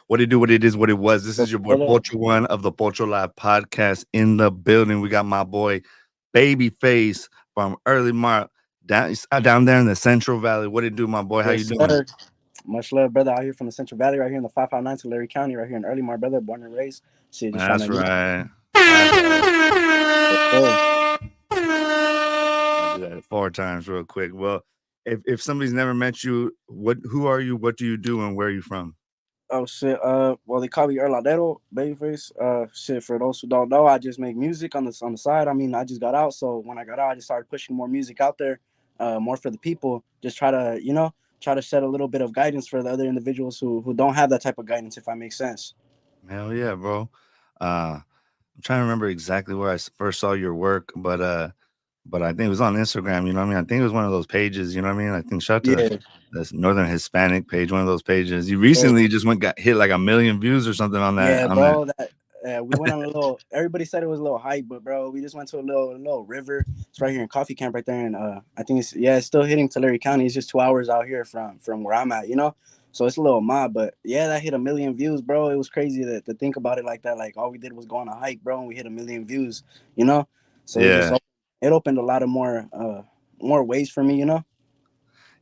What it do, what it is, what it was. This is your boy Brother. Pocho1 of the Pocho Live podcast in the building. We got my boy Babyface from Early Mark down there in the Central Valley. What it do, my boy? How you Yes, doing? sir. Much love, brother. Out here from the Central Valley, right here in the 559 Tulare County, right here in Early brother. Born and raised. Shit, just trying That's to, right. That's right. yes, sir. I'll do that 4 times real quick. Well, if somebody's never met you, who are you? What do you do? And where are you from? Oh shit. Well, they call me Earlanero, babyface. Shit. For those who don't know, I just make music on the side. I mean, I just got out, so when I got out, I just started pushing more music out there, more for the people. Just try to, try to set a little bit of guidance for the other individuals who don't have that type of guidance, if that makes sense. Hell yeah, bro. I'm trying to remember exactly where first saw your work, but I think it was on Instagram. You know what I mean? I think it was one of those pages. You know what I mean? I think shout out to Yeah. this Northern Hispanic page, one of those pages. You recently just got hit like 1 million views or something on that. Yeah, On that. bro. That we went on a little. Everybody said it was a little hype, but bro, we just went to a little river. It's right here in Coffee Camp, right there, and I think it's still hitting Tulare County. It's just 2 hours out here from where I'm at, So it's a little mob, but yeah, that hit 1 million views, bro. It was crazy to think about it like that. Like all we did was go on a hike, bro, and we hit 1 million views, you know. So Yeah, it opened a lot of more ways for me.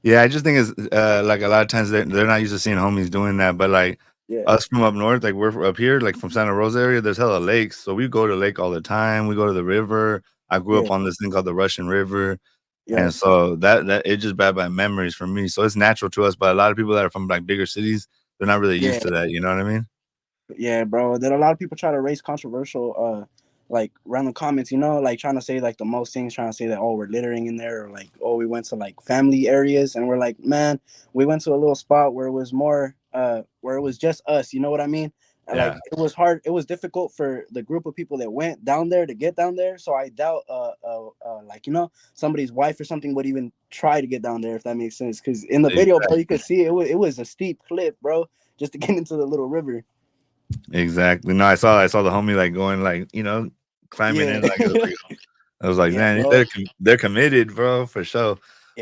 yeah. I just think it's like a lot of times they're not used to seeing homies doing that, but like Yeah, us from up north, like we're up here, like from Santa Rosa area. There's hella lakes, so we go to lake all the time. We go to the river. I grew up yeah, on this thing called the Russian River. yeah, And so that it just brought back memories for me. So it's natural to us, but a lot of people that are from like bigger cities, they're not really yeah. used to that. You know what I mean? Yeah, bro. Then a lot of people try to raise controversial, like random comments, like trying to say like the most things, trying to say that, oh, we're littering in there, or like, oh, we went to like family areas, and we're like, man, we went to a little spot where it was more, where it was just us. You know what I mean? And like Yeah. it was hard, it was difficult for the group of people that went down there to get down there. So I doubt, like somebody's wife or something would even try to get down there if that makes sense. Because in the video, bro, you Exactly. could see it was a steep cliff, bro, just to get into the little river. Exactly. No, I saw the homie like going like, climbing Yeah. in like, I was like, Yeah, man, bro. they're committed, bro, for sure.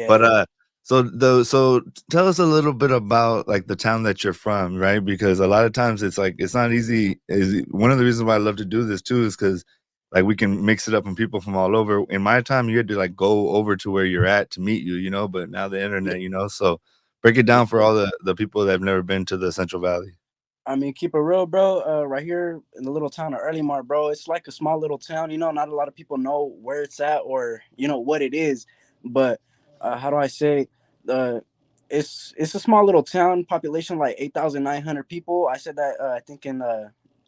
But Yeah. so tell us a little bit about like the town that you're from, right? Because a lot of times it's like it's not easy. Is one of the reasons why I love to do this too is because like we can mix it up from people from all over. In my time, you had to like go over to where you're at to meet you, but now the Yeah. internet, so break it Yeah. down for all the people that have never been to the Central Valley. I mean, keep it real, bro. Right here in the little town of Earlymar, bro, it's like a small little town. Not a lot of people know where it's at or what it is. But how do I say? Uh, it's a small little town, population like 8,900 people. I said that I think in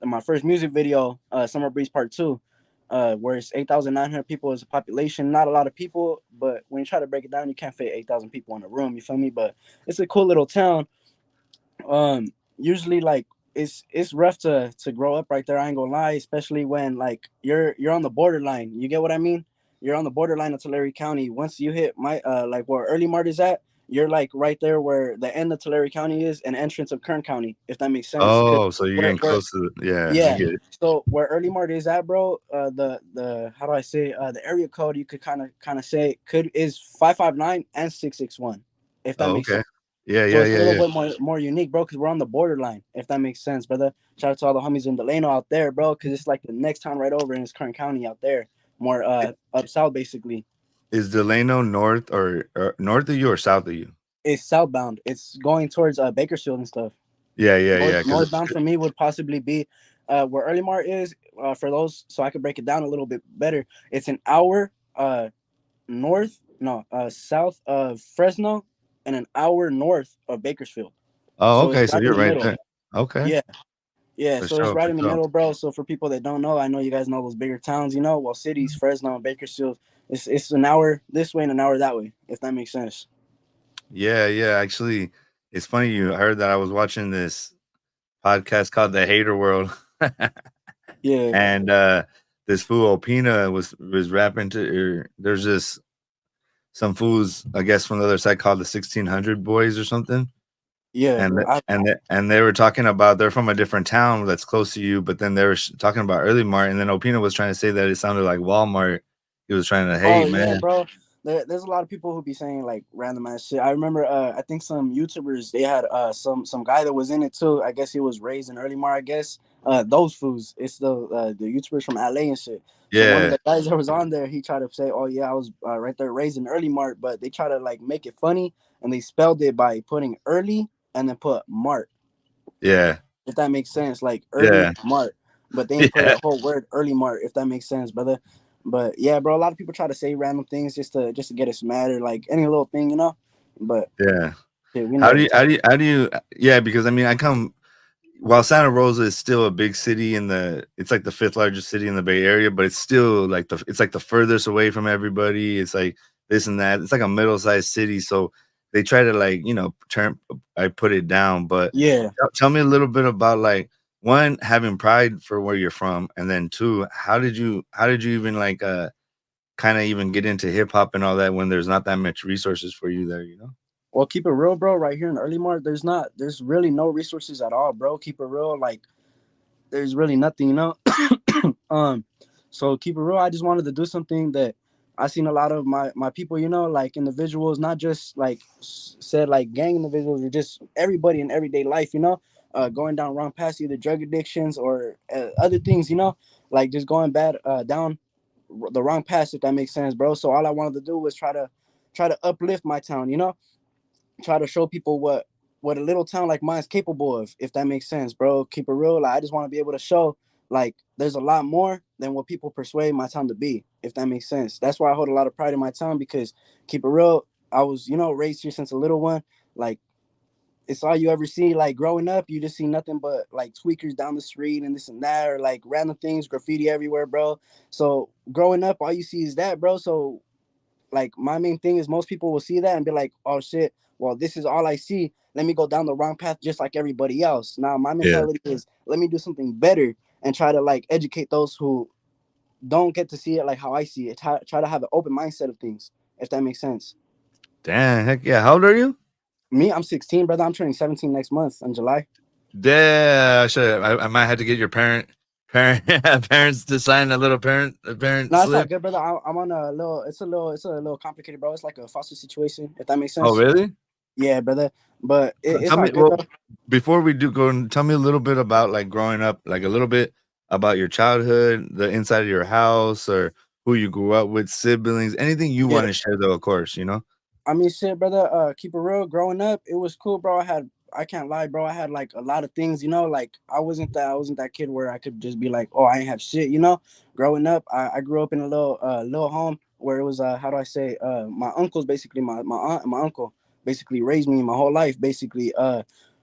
my first music video, Summer Breeze Part Two, where it's 8,900 people as a population. Not a lot of people, but when you try to break it down, you can't fit 8,000 people in a room. You feel me? But it's a cool little town. um Usually like it's rough to grow up right there. I ain't gonna lie, especially when like you're on the borderline. You get what I mean? You're on the borderline of Tulare County. Once you hit my like where Early Mart is at, you're like right there where the end of Tulare County is and entrance of Kern County, if that makes sense. Cause Oh, so you're where getting where close to yeah, I yeah. get it. So where Early Mart is at, bro, the how do I say, the area code, you could kind of say could is 559 and 661, if that Oh, makes okay. sense. Yeah, So yeah, it's a yeah, little yeah. bit more unique, bro, because we're on the borderline, if that makes sense, brother. Shout out to all the homies in Delano out there, bro, because it's like the next town right over in this current county out there, more up south basically. Is Delano north or north of you or south of you? It's southbound. It's going towards Bakersfield and stuff. Yeah, yeah, yeah. Because Northbound for me would possibly be where Early Mart is. For those, so I could break it down a little bit better. It's an hour north, no, south of Fresno, and an hour north of Bakersfield. oh, So it's okay. So right in you're the right middle. there. Okay, Yeah. Yeah, for so it's sure, right for in the sure. middle, bro. So for people that don't know, I know you guys know those bigger towns, well, cities, Fresno and Bakersfield. It's an hour this way and an hour that way, if that makes sense. Yeah, yeah. Actually, it's funny you heard that I was watching this podcast called The Hater World, Yeah, and this fool Opina was rapping to. There's this some fools, I guess, from the other side called the 1600 Boys or something. yeah. And they were talking about they're from a different town that's close to you, but then they were talking about Early Mart, and then Opina was trying to say that it sounded like Walmart. He was trying to Oh hate, yeah, man. bro. there's a lot of people who be saying like random ass shit. I remember I think some YouTubers they had some guy that was in it too. I guess he was raised in Early Mar, I guess. Those fools. It's the YouTubers from LA and shit. So one of Yeah, the guys that was on there, he tried to say, "Oh yeah, I was right there raised in Early Mart," but they try to like make it funny and they spelled it by putting early and then put Mart, yeah, if that makes sense, like early yeah, Mart, but they ain't put yeah, a whole word early Mart, if that makes sense, brother. But yeah, bro, a lot of people try to say random things just to get us mad or like any little thing, you know. But yeah. shit, we know How what do we're you talking. how do you how do you yeah, because I mean I come while Santa Rosa is still a big city it's like the fifth largest city in the Bay Area, but it's still like it's like the furthest away from everybody. It's like this and that. It's like a middle-sized city, so they try to like, I put it down, but Yeah. tell me a little bit about like one, having pride for where you're from, and then two, how did you even like kind of even get into hip hop and all that when there's not that much resources for you there, you know? Well, keep it real, bro. Right here in Early Mart, there's really no resources at all, bro. Keep it real, like there's really nothing, you know. um, so keep it real. I just wanted to do something that I seen a lot of my people, you know, like individuals, not just like said like gang individuals, or just everybody in everyday life, you know, going down wrong paths, either drug addictions or other things, you know, like just going bad down the wrong path, if that makes sense, bro. So all I wanted to do was try to uplift my town, you know, try to show people what a little town like mine's capable of, if that makes sense, bro. Keep it real. Like, I just want to be able to show like there's a lot more than what people persuade my town to be, if that makes sense. That's why I hold a lot of pride in my town, because keep it real, I was, you know, raised here since a little one. Like, it's all you ever see. Like growing up, you just see nothing but like tweakers down the street and this and that, or like random things, graffiti everywhere, bro. So growing up, all you see is that, bro. So like my main thing is most people will see that and be like, oh shit, well, this is all I see. Let me go down the wrong path just like everybody else. Now my Yeah. mentality is let me do something better and try to like educate those who don't get to see it like how I see it. Try to have an open mindset of things, if that makes sense. Damn, heck yeah. How old are you? Me, I'm 16, brother. I'm turning 17 next month in July. Yeah, I might have to get your parents to sign a parent No, it's all slip. good, brother. I'm on a little. It's a little complicated, bro. It's like a foster situation, if that makes Oh, sense. really? Yeah, brother. But it's Tell all me, good, well, bro. before we do go, and tell me a little bit about like growing up, like a little bit about your childhood, the inside of your house, or who you grew up with, siblings, anything you Yeah. want to share, though, of course, you know. I mean, shit, brother. Keep it real. Growing up, it was cool, bro. I can't lie, bro. I had like a lot of things, you know. Like I wasn't that kid where I could just be like, oh, I ain't have shit, you know. Growing up, I grew up in a little home where it was how do I say my uncles, basically my aunt and my uncle basically raised me my whole life. Basically,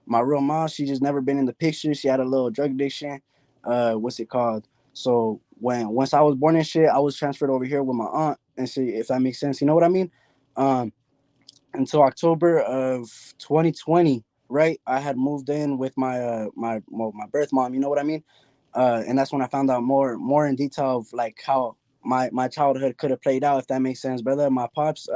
my real mom, she just never been in the picture. She had a little drug addiction. What's it called? So once I was born and shit, I was transferred over here with my aunt and shit. If that makes sense, you know what I mean. Um, until October of 2020, right? I had moved in with my birth mom. You know what I mean? And that's when I found out more in detail of like how my childhood could have played out, if that makes sense, brother. My pops,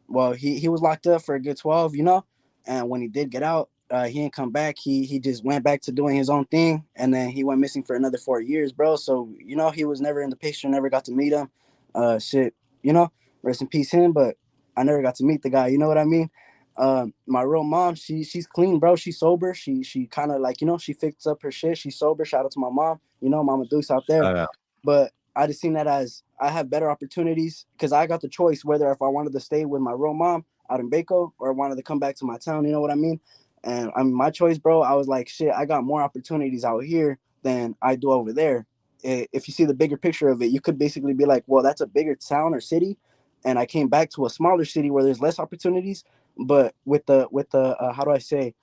well, he was locked up for a good 12, you know, and when he did get out, he didn't come back. He just went back to doing his own thing, and then he went missing for another 4 years, bro. So you know he was never in the picture, never got to meet him. Shit, you know, rest in peace him, but I never got to meet the guy. You know what I mean? My real mom, she's clean, bro. She's sober. She kind of like, you know, she fixed up her shit. She's sober. Shout out to my mom. You know, Mama Deuce out there. Shout out. But I just seen that as I have better opportunities because I got the choice whether if I wanted to stay with my real mom out in Baco or I wanted to come back to my town. You know what I mean? And I mean, my choice, bro. I was like, shit, I got more opportunities out here than I do over there. If you see the bigger picture of it, you could basically be like, well, that's a bigger town or city, and I came back to a smaller city where there's less opportunities. But with the how do I say,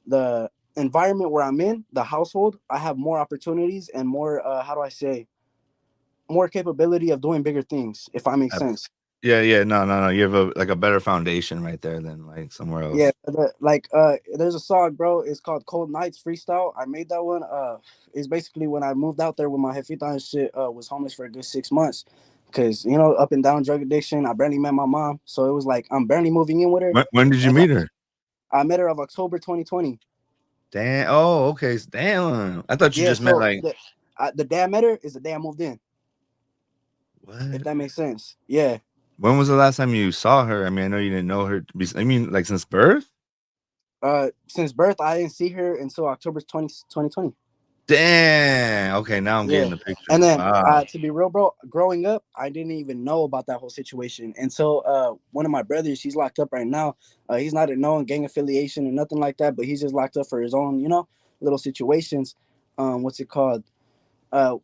the environment where I'm in, the household, I have more opportunities and more how do I say, more capability of doing bigger things, if I make Ab- sense. Yeah, yeah, no, no, no. You have a better foundation right there than like somewhere Yeah, else. like there's a song, bro. It's called Cold Nights Freestyle. I made that one. It's basically when I moved out there with my jefita and shit. Was homeless for a good 6 months, cause you know up and down drug addiction. I barely met my mom, so it was like I'm barely moving in with her. When did you And meet her? I met her of October 2020. Damn. Oh, okay. Damn. I thought you Yeah, just meant so like the day I met her is the day I moved in. If what? that makes sense. Yeah. When was the last time you saw her? I mean, I know you didn't know her. I mean, like since birth. Since birth, I didn't see her until October 2020. Damn. Okay, now I'm Yeah. getting the And picture. then Wow. to be real, bro, growing up, I didn't even know about that whole situation until one of my brothers, he's locked up right now. He's not a known gang affiliation or nothing like that, but he's just locked up for his own, little situations. What's it called?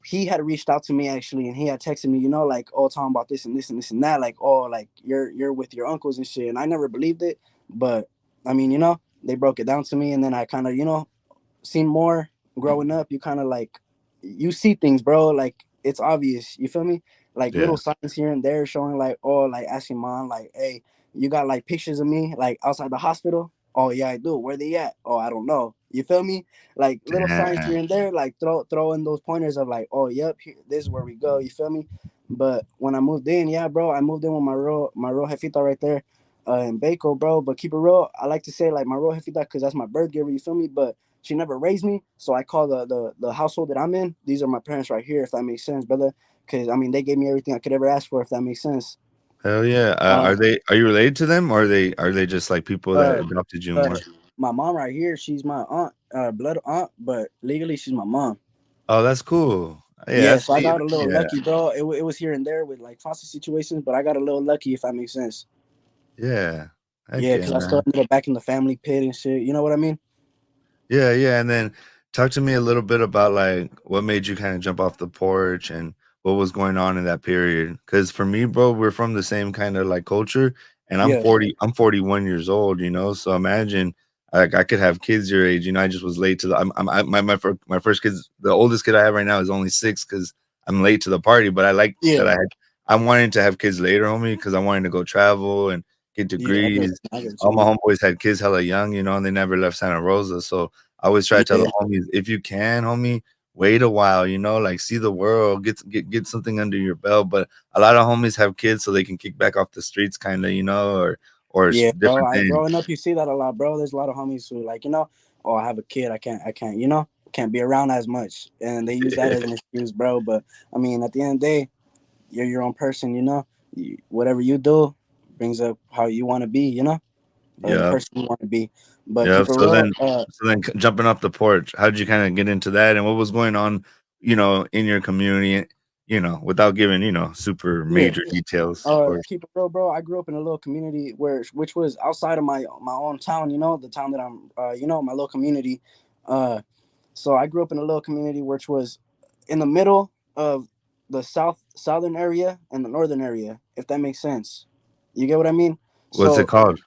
He had reached out to me actually, and he had texted me, like, oh, talking about this and this and this and that, like, oh, like you're with your uncles and shit. And I never believed it, but I mean, they broke it down to me, and then I kind of, seen more growing up. You kind of like you see things, bro. Like it's obvious. You feel me? Like Yeah. little signs here and there showing like, oh, like asking mom, like, hey, you got like pictures of me like outside the hospital? Oh yeah, I do. Where they at? Oh, I don't know. You feel me? Like little signs Damn. here and there, like throw in those pointers of like, oh yep, here, this is where we go. You feel me? But when I moved in, yeah, bro, I moved in with my real jefita right there in Baco, bro. But keep it real, I like to say like my real jefita because that's my birth giver. You feel me? But she never raised me, so I call the household that I'm in. These are my parents right here, if that makes sense, brother. Because I mean, they gave me everything I could ever ask for, if that makes sense. Hell yeah. Um, Are you related to them, or are they just like people that uh, adopted you uh, more? my mom right here, she's my aunt, blood aunt, but legally she's my mom. Oh, that's cool. Yeah, Yeah, that's so I sweet. got a little Yeah. lucky, bro. It was here and there with like foster situations, but I got a little lucky, if that makes sense. Yeah. Heck Yeah, yeah, because I still man. ended up back in the family pit and shit. You know what I mean? Yeah, yeah, and then talk to me a little bit about, like, what made you kinda jump off the porch and what was going on in that period. Because for me, bro, we're from the same kinda, like, culture, and Yeah, I'm 41 years old, so imagine, like, I could have kids your age, I just was late to the I'm I my first kids the oldest kid I have right now is only 6 because 'cause I'm late to the party, but I like that yeah, I wanted to have kids later, homie, because I wanted to go travel and get yeah. degrees. I get what you All my mean. homeboys had kids hella young, and they never left Santa Rosa, so I always try to tell Yeah, the homies, if you can, homie, wait a while, like see the world, get something under your belt. But a lot of homies have kids so they can kick back off the streets, kind of, yeah, bro. different things. Growing up, you see that a lot, bro. There's a lot of homies who like, oh, I have a kid, I can't, can't be around as much, and they use that as an excuse, bro. But I mean, at the end of the day, you're your own person, whatever you do brings up how you want to be, or the Yeah, person you want to be. But yeah. keep it real. Jumping off the porch, how did you kind of get into that, and what was going on, in your community, without giving super Yeah. major details, of course. Keep it real, bro. I grew up in a little community which was outside of my own town. The town that I'm, my little community. Uh, so I grew up in a little community which was in the middle of the southern area and the northern area, if that makes sense. You get what I mean? What's it So called?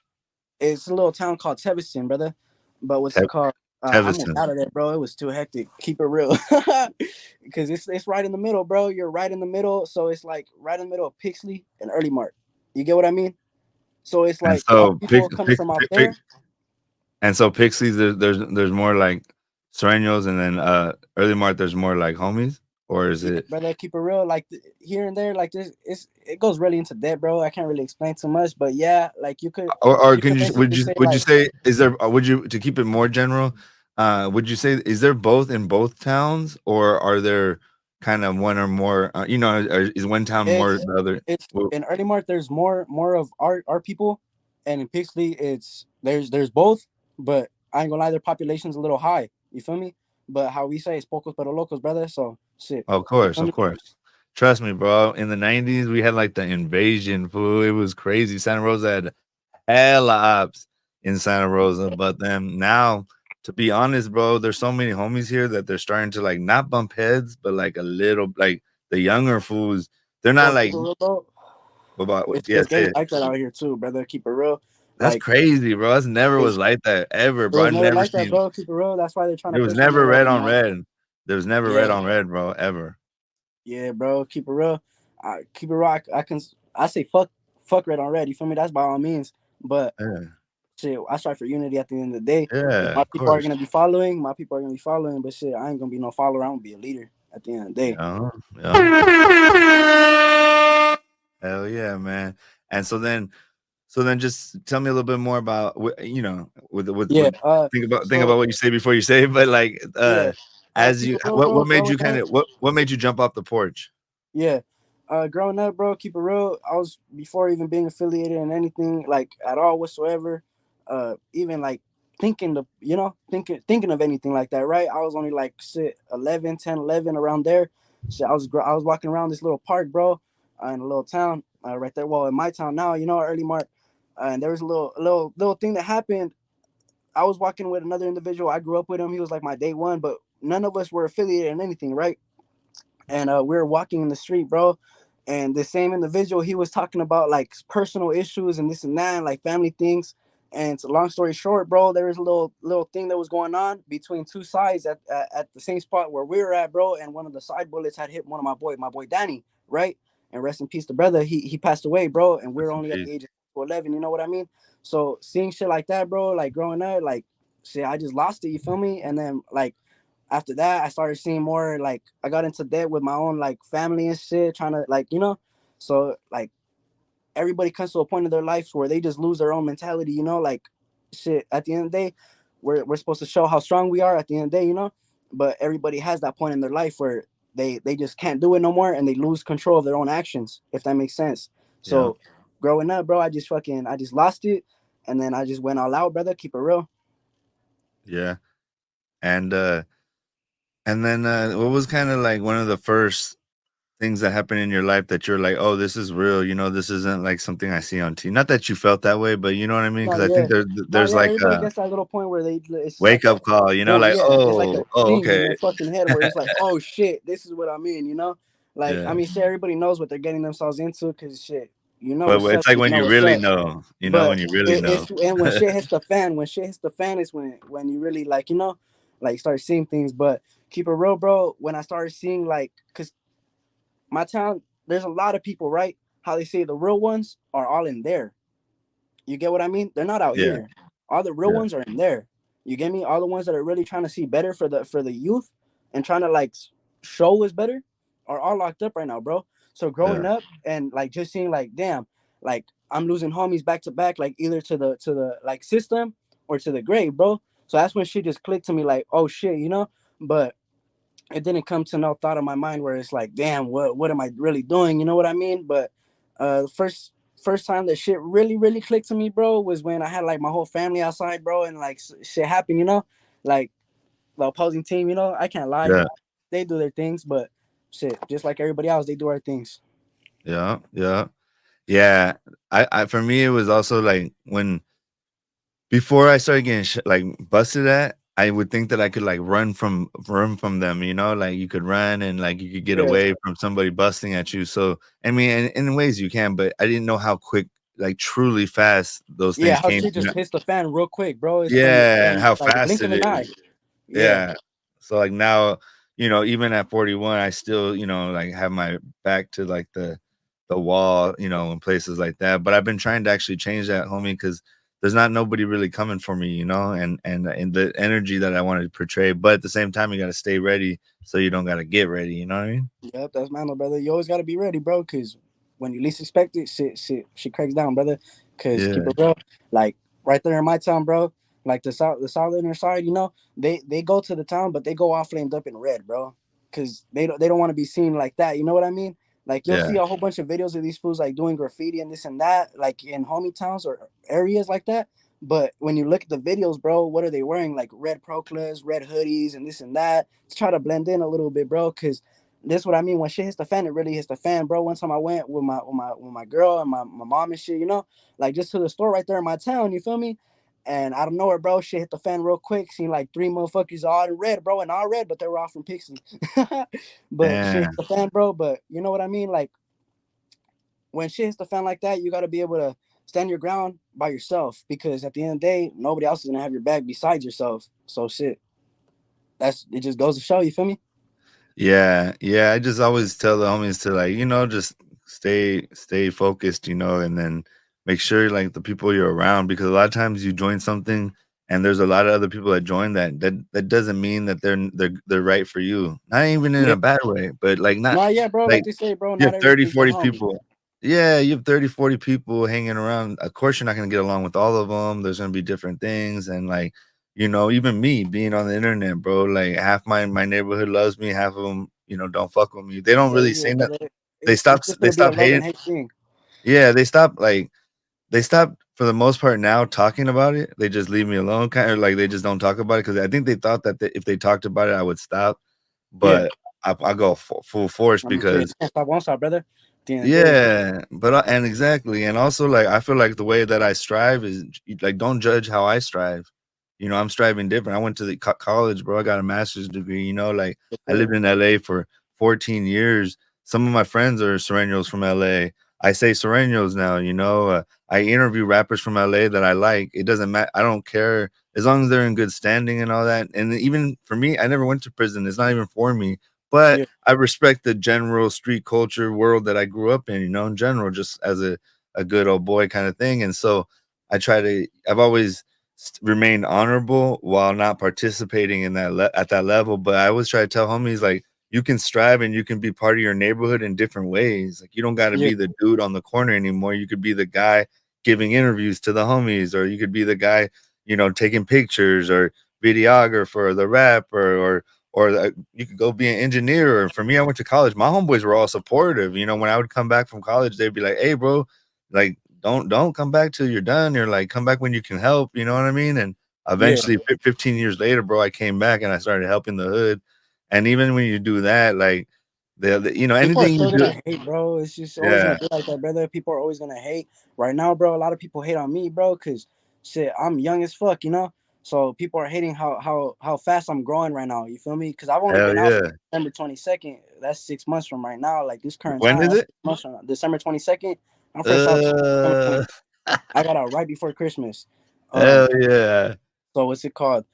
it's a little town called Teviston, brother. But what's it Tev- called? I moved Tevison. out of there, bro. It was too hectic. Keep it real, because it's right in the middle, bro. You're right in the middle, so it's like right in the middle of Pixley and Early Mart. You get what I mean? So it's And like all so the people coming from out there. Pixies, there's more like Sureños, and then Early Mart, there's more like homies, or is Yeah, it, brother, keep it real. Like here and there, like this, it goes really into depth, bro. I can't really explain too much, but yeah, like or you can could you basically say would you like say, is there, would you, to keep it more general, would you say, is there both in both towns, or are there kind of one or more, or is one town more it's the other? it's Well, in Early Mart. There's more of our people, and in Pixley, there's both. But I ain't gonna lie, their population's a little high. You feel me? But how we say it's pocos pero locos, brother. So shit. of You course, feel of me? course. Trust me, bro. In the 90s, we had like the invasion, fool. It was crazy. Santa Rosa had hella ops in Santa Rosa. But then now, to be honest, bro, there's so many homies here that they're starting to like not bump heads, but like a little, like the younger fools. They're not Bro, keep like, it real, bro. what about, yeah, It's say getting it. like that out here too, brother. Keep it real. That's Like crazy, bro. That's never was it's like that ever, it bro. I was never never like that, seen, bro. Keep it real. That's why they're trying to there was push the never little, red on red. There was never red yeah, on red, bro, ever. yeah, bro. Keep it real. I keep it real. I say fuck red on red. You feel me? That's by all means. But Yeah, shit, I strive for unity at the end of the day. If yeah, my of people are course. gonna be following, my people are gonna be following. But shit, I ain't gonna be no follower. I'm gonna be a leader at the end of the day. Yeah, yeah. Hell yeah, man. And so then just tell me a little bit more about Yeah. think So about what you say before you say it, but like yeah. as Keep you it real, what bro. made Growing you kind up. of what made you jump off the porch? Yeah. Growing up, bro, keep it real. I was before even being affiliated in anything like at all whatsoever. Even like thinking the, thinking of anything like that, right? I was only like shit 11, 10, 11 around there. Shit, I was walking around this little park, bro, in a little town, right there. Well, in my town now, early March, and there was a little thing that happened. I was walking with another individual. I grew up with him. He was like my day one, but none of us were affiliated in anything, right? And we were walking in the street, bro. And the same individual, he was talking about like personal issues and this and that, and like family things. And it's a long story short, bro, there was a little thing that was going on between two sides at the same spot where we were at, bro. And one of the side bullets had hit one of my boy Danny, right? And rest in peace, the brother. He passed away, bro. And we Rest are in only at peace. the age of 11. You know what I mean? So seeing shit like that, bro, like growing up, like shit, I just lost it. You feel me? And then like after that, I started seeing more like I got into debt with my own like family and shit, trying to like, so like everybody comes to a point in their lives where they just lose their own mentality, like shit. At the end of the day, we're supposed to show how strong we are at the end of the day, but everybody has that point in their life where they just can't do it no more and they lose control of their own actions, if that makes sense. Yeah, So growing up, bro, I just lost it and then I just went all out, brother. Keep it real. yeah. And and then what was kind of like one of the first things that happened in your life that you're like, oh, this is real. This isn't like something I see on TV. Not that you felt that way, but you know what I mean? No, Because I yeah. think No, there's yeah, like everybody a gets that little point where it's like wake a up call. boom, Like, yeah, it's like a oh, ding in okay, their fucking head where it's like, oh shit, this is what I'm in. Like, I yeah. mean, shit, everybody knows what they're getting themselves into because shit, But what's up, it's like you when know you what's really up. know, But when you really know. it's and when shit hits the fan is when you really like, like start seeing things. But keep it real, bro. When I started seeing like, cause my town, there's a lot of people, right? How they say the real ones are all in there. You get what I mean? They're not out Yeah, here. All the real yeah, ones are in there. You get me? All the ones that are really trying to see better for the youth and trying to like show us better are all locked up right now, bro. So yeah, growing up and like just seeing like, damn, like I'm losing homies back to back, like either to the like system or to the grave, bro. So that's when shit just clicked to me, like, oh shit. But it didn't come to no thought of my mind where it's like, damn, what am I really doing? You know what I mean? But the first time that shit really clicked to me, bro, was when I had like my whole family outside, bro, and like shit happened, like the opposing team, I can't lie, yeah, they do their things, but shit, just like everybody else, they do our things. yeah, yeah, yeah. I for me, it was also like when before I started getting like busted at, I would think that I could like run from them, like you could run and like you could get Yeah, away from somebody busting at you. So I mean, in ways you can, but I didn't know how quick, like truly fast those yeah, things how came. shit just hits the fan real quick, bro. It's Yeah, from how like a fast blink of it an eye. is. Yeah, Yeah. So, like, now, even at 41, I still, like, have my back to, like, the wall, and places like that, but I've been trying to actually change that, homie, because there's not nobody really coming for me, and the energy that I wanna portray, but at the same time, you gotta stay ready so you don't gotta get ready, you know what I mean? yep, that's my brother. You always gotta be ready, bro, because when you least expect it, shit cracks down, brother. Cause keep Yeah, it real, like right there in my town, bro. Like the southern side, they go to the town, but they go all flamed up in red, bro. Cause they don't want to be seen like that. You know what I mean? Like you'll yeah, see a whole bunch of videos of these fools like doing graffiti and this and that, like in homie towns or areas like that. But when you look at the videos, bro, what are they wearing? Like red proclas, red hoodies, and this and that to try to blend in a little bit, bro. Cause this is what I mean. When shit hits the fan, it really hits the fan, bro. One time I went with my girl and my mom and shit, like just to the store right there in my town, you feel me? And out of nowhere, bro, shit hit the fan real quick. Seen like three motherfuckers all in red, bro, and all red, but they were all from Pixie. But shit hit damn. the fan, bro. But you know what I mean? Like when shit hits the fan like that, you gotta be able to stand your ground by yourself because at the end of the day, nobody else is gonna have your back besides yourself. So shit, that's it. Just goes to show. You feel me? Yeah, yeah, I just always tell the homies to, like, just stay focused, and then make sure, like, the people you're around, because a lot of times you join something and there's a lot of other people that join that doesn't mean that they're right for you. Not even in Yeah. a bad way, but, like, not No, yeah, bro. like, Like they say, bro, you not have 30, everybody's your 40 homie. people. Yeah, you have 30, 40 people hanging around. Of course, you're not gonna get along with all of them. There's gonna be different things, and, like, even me being on the internet, bro, like, half my neighborhood loves me, half of them, don't fuck with me. They don't Hell really yeah, say that. brother. it's just they gonna be a stopped love and hating. hate thing. Yeah, they stopped for the most part now talking about it. They just leave me alone, kind of like they just don't talk about it because I think they thought that if they talked about it, I would stop. Yeah, But I go full force I mean, shit, because can't stop, won't stop, brother. At the end of the day, yeah, but and exactly, and also like I feel like the way that I strive is like don't judge how I strive. You know, I'm striving different. I went to the college, bro. I got a master's degree. You know, like yes, I lived sir. in LA for 14 years. Some of my friends are Sureños from LA. I say Sureños now. You know, I interview rappers from LA that I like. It doesn't matter. I don't care as long as they're in good standing and all that. And even for me, I never went to prison. It's not even for me. But Yeah, I respect the general street culture world that I grew up in, you know, in general, just as a good old boy kind of thing. And so I've always remained honorable while not participating in that at that level. But I always try to tell homies, like, you can strive and you can be part of your neighborhood in different ways. Like, you don't got to yeah, be the dude on the corner anymore. You could be the guy giving interviews to the homies, or you could be the guy, you know, taking pictures or videographer, or the rapper, or you could go be an engineer. Or for me, I went to college. My homeboys were all supportive. You know, when I would come back from college, they'd be like, "Hey, bro, like don't come back till you're done. Or like come back when you can help." You know what I mean? And yeah. eventually, 15 years later, bro, I came back and I started helping the hood. And even when you do that, like you know, People are anything you still do, gonna hate, bro. It's just always gonna yeah, be like that, brother. People are always gonna hate. Right now, bro, a lot of people hate on me, bro, because shit, I'm young as fuck, you know. So people are hating how fast I'm growing right now. You feel me? Because I've only hell been out yeah. since December 22nd. That's 6 months from right now. Like this current When time, is that's it? 6 months from now. December 22nd. I'm fresh out December Uh, 20. I got out right before Christmas. Um, hell yeah, so what's it called?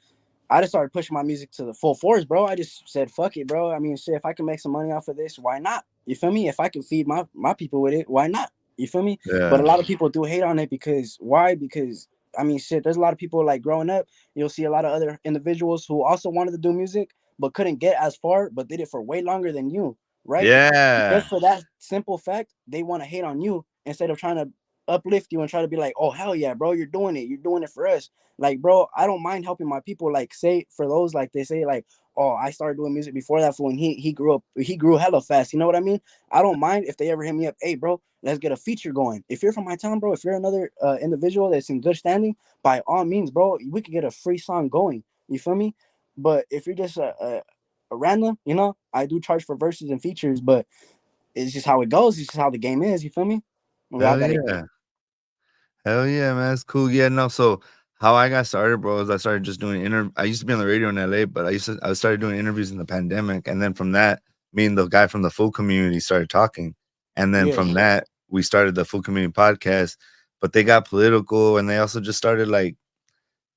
I just started pushing my music to the full force, bro. I just said, fuck it, bro. I mean, shit, if I can make some money off of this, why not? You feel me? If I can feed my people with it, why not? You feel me? But a yeah, lot of people do hate on it because why? Because I mean, shit, there's a lot of people like growing up, you'll see a lot of other individuals who also wanted to do music but couldn't get as far, but did it for way longer than you, right? yeah, Just for that simple fact, they want to hate on you instead of trying to uplift you and try to be like, oh hell yeah, bro, you're doing it for us. Like, bro, I don't mind helping my people. Like, say for those, like they say, like, oh, I started doing music before that fool, and he grew hella fast. You know what I mean? I don't mind if they ever hit me up. Hey, bro, let's get a feature going. If you're from my town, bro, if you're another individual that's in good standing, by all means, bro, we could get a free song going. You feel me? But if you're just a random, you know, I do charge for verses and features, but it's just how it goes. It's just how the game is. You feel me? We all hell gotta. yeah. Hell yeah, man. That's cool. Yeah, no. So how I got started, bro, is I started just doing I used to be on the radio in LA, but I started doing interviews in the pandemic. And then from that, me and the guy from the full community started talking. And then Yeah, from that, we started the full community podcast. But they got political and they also just started like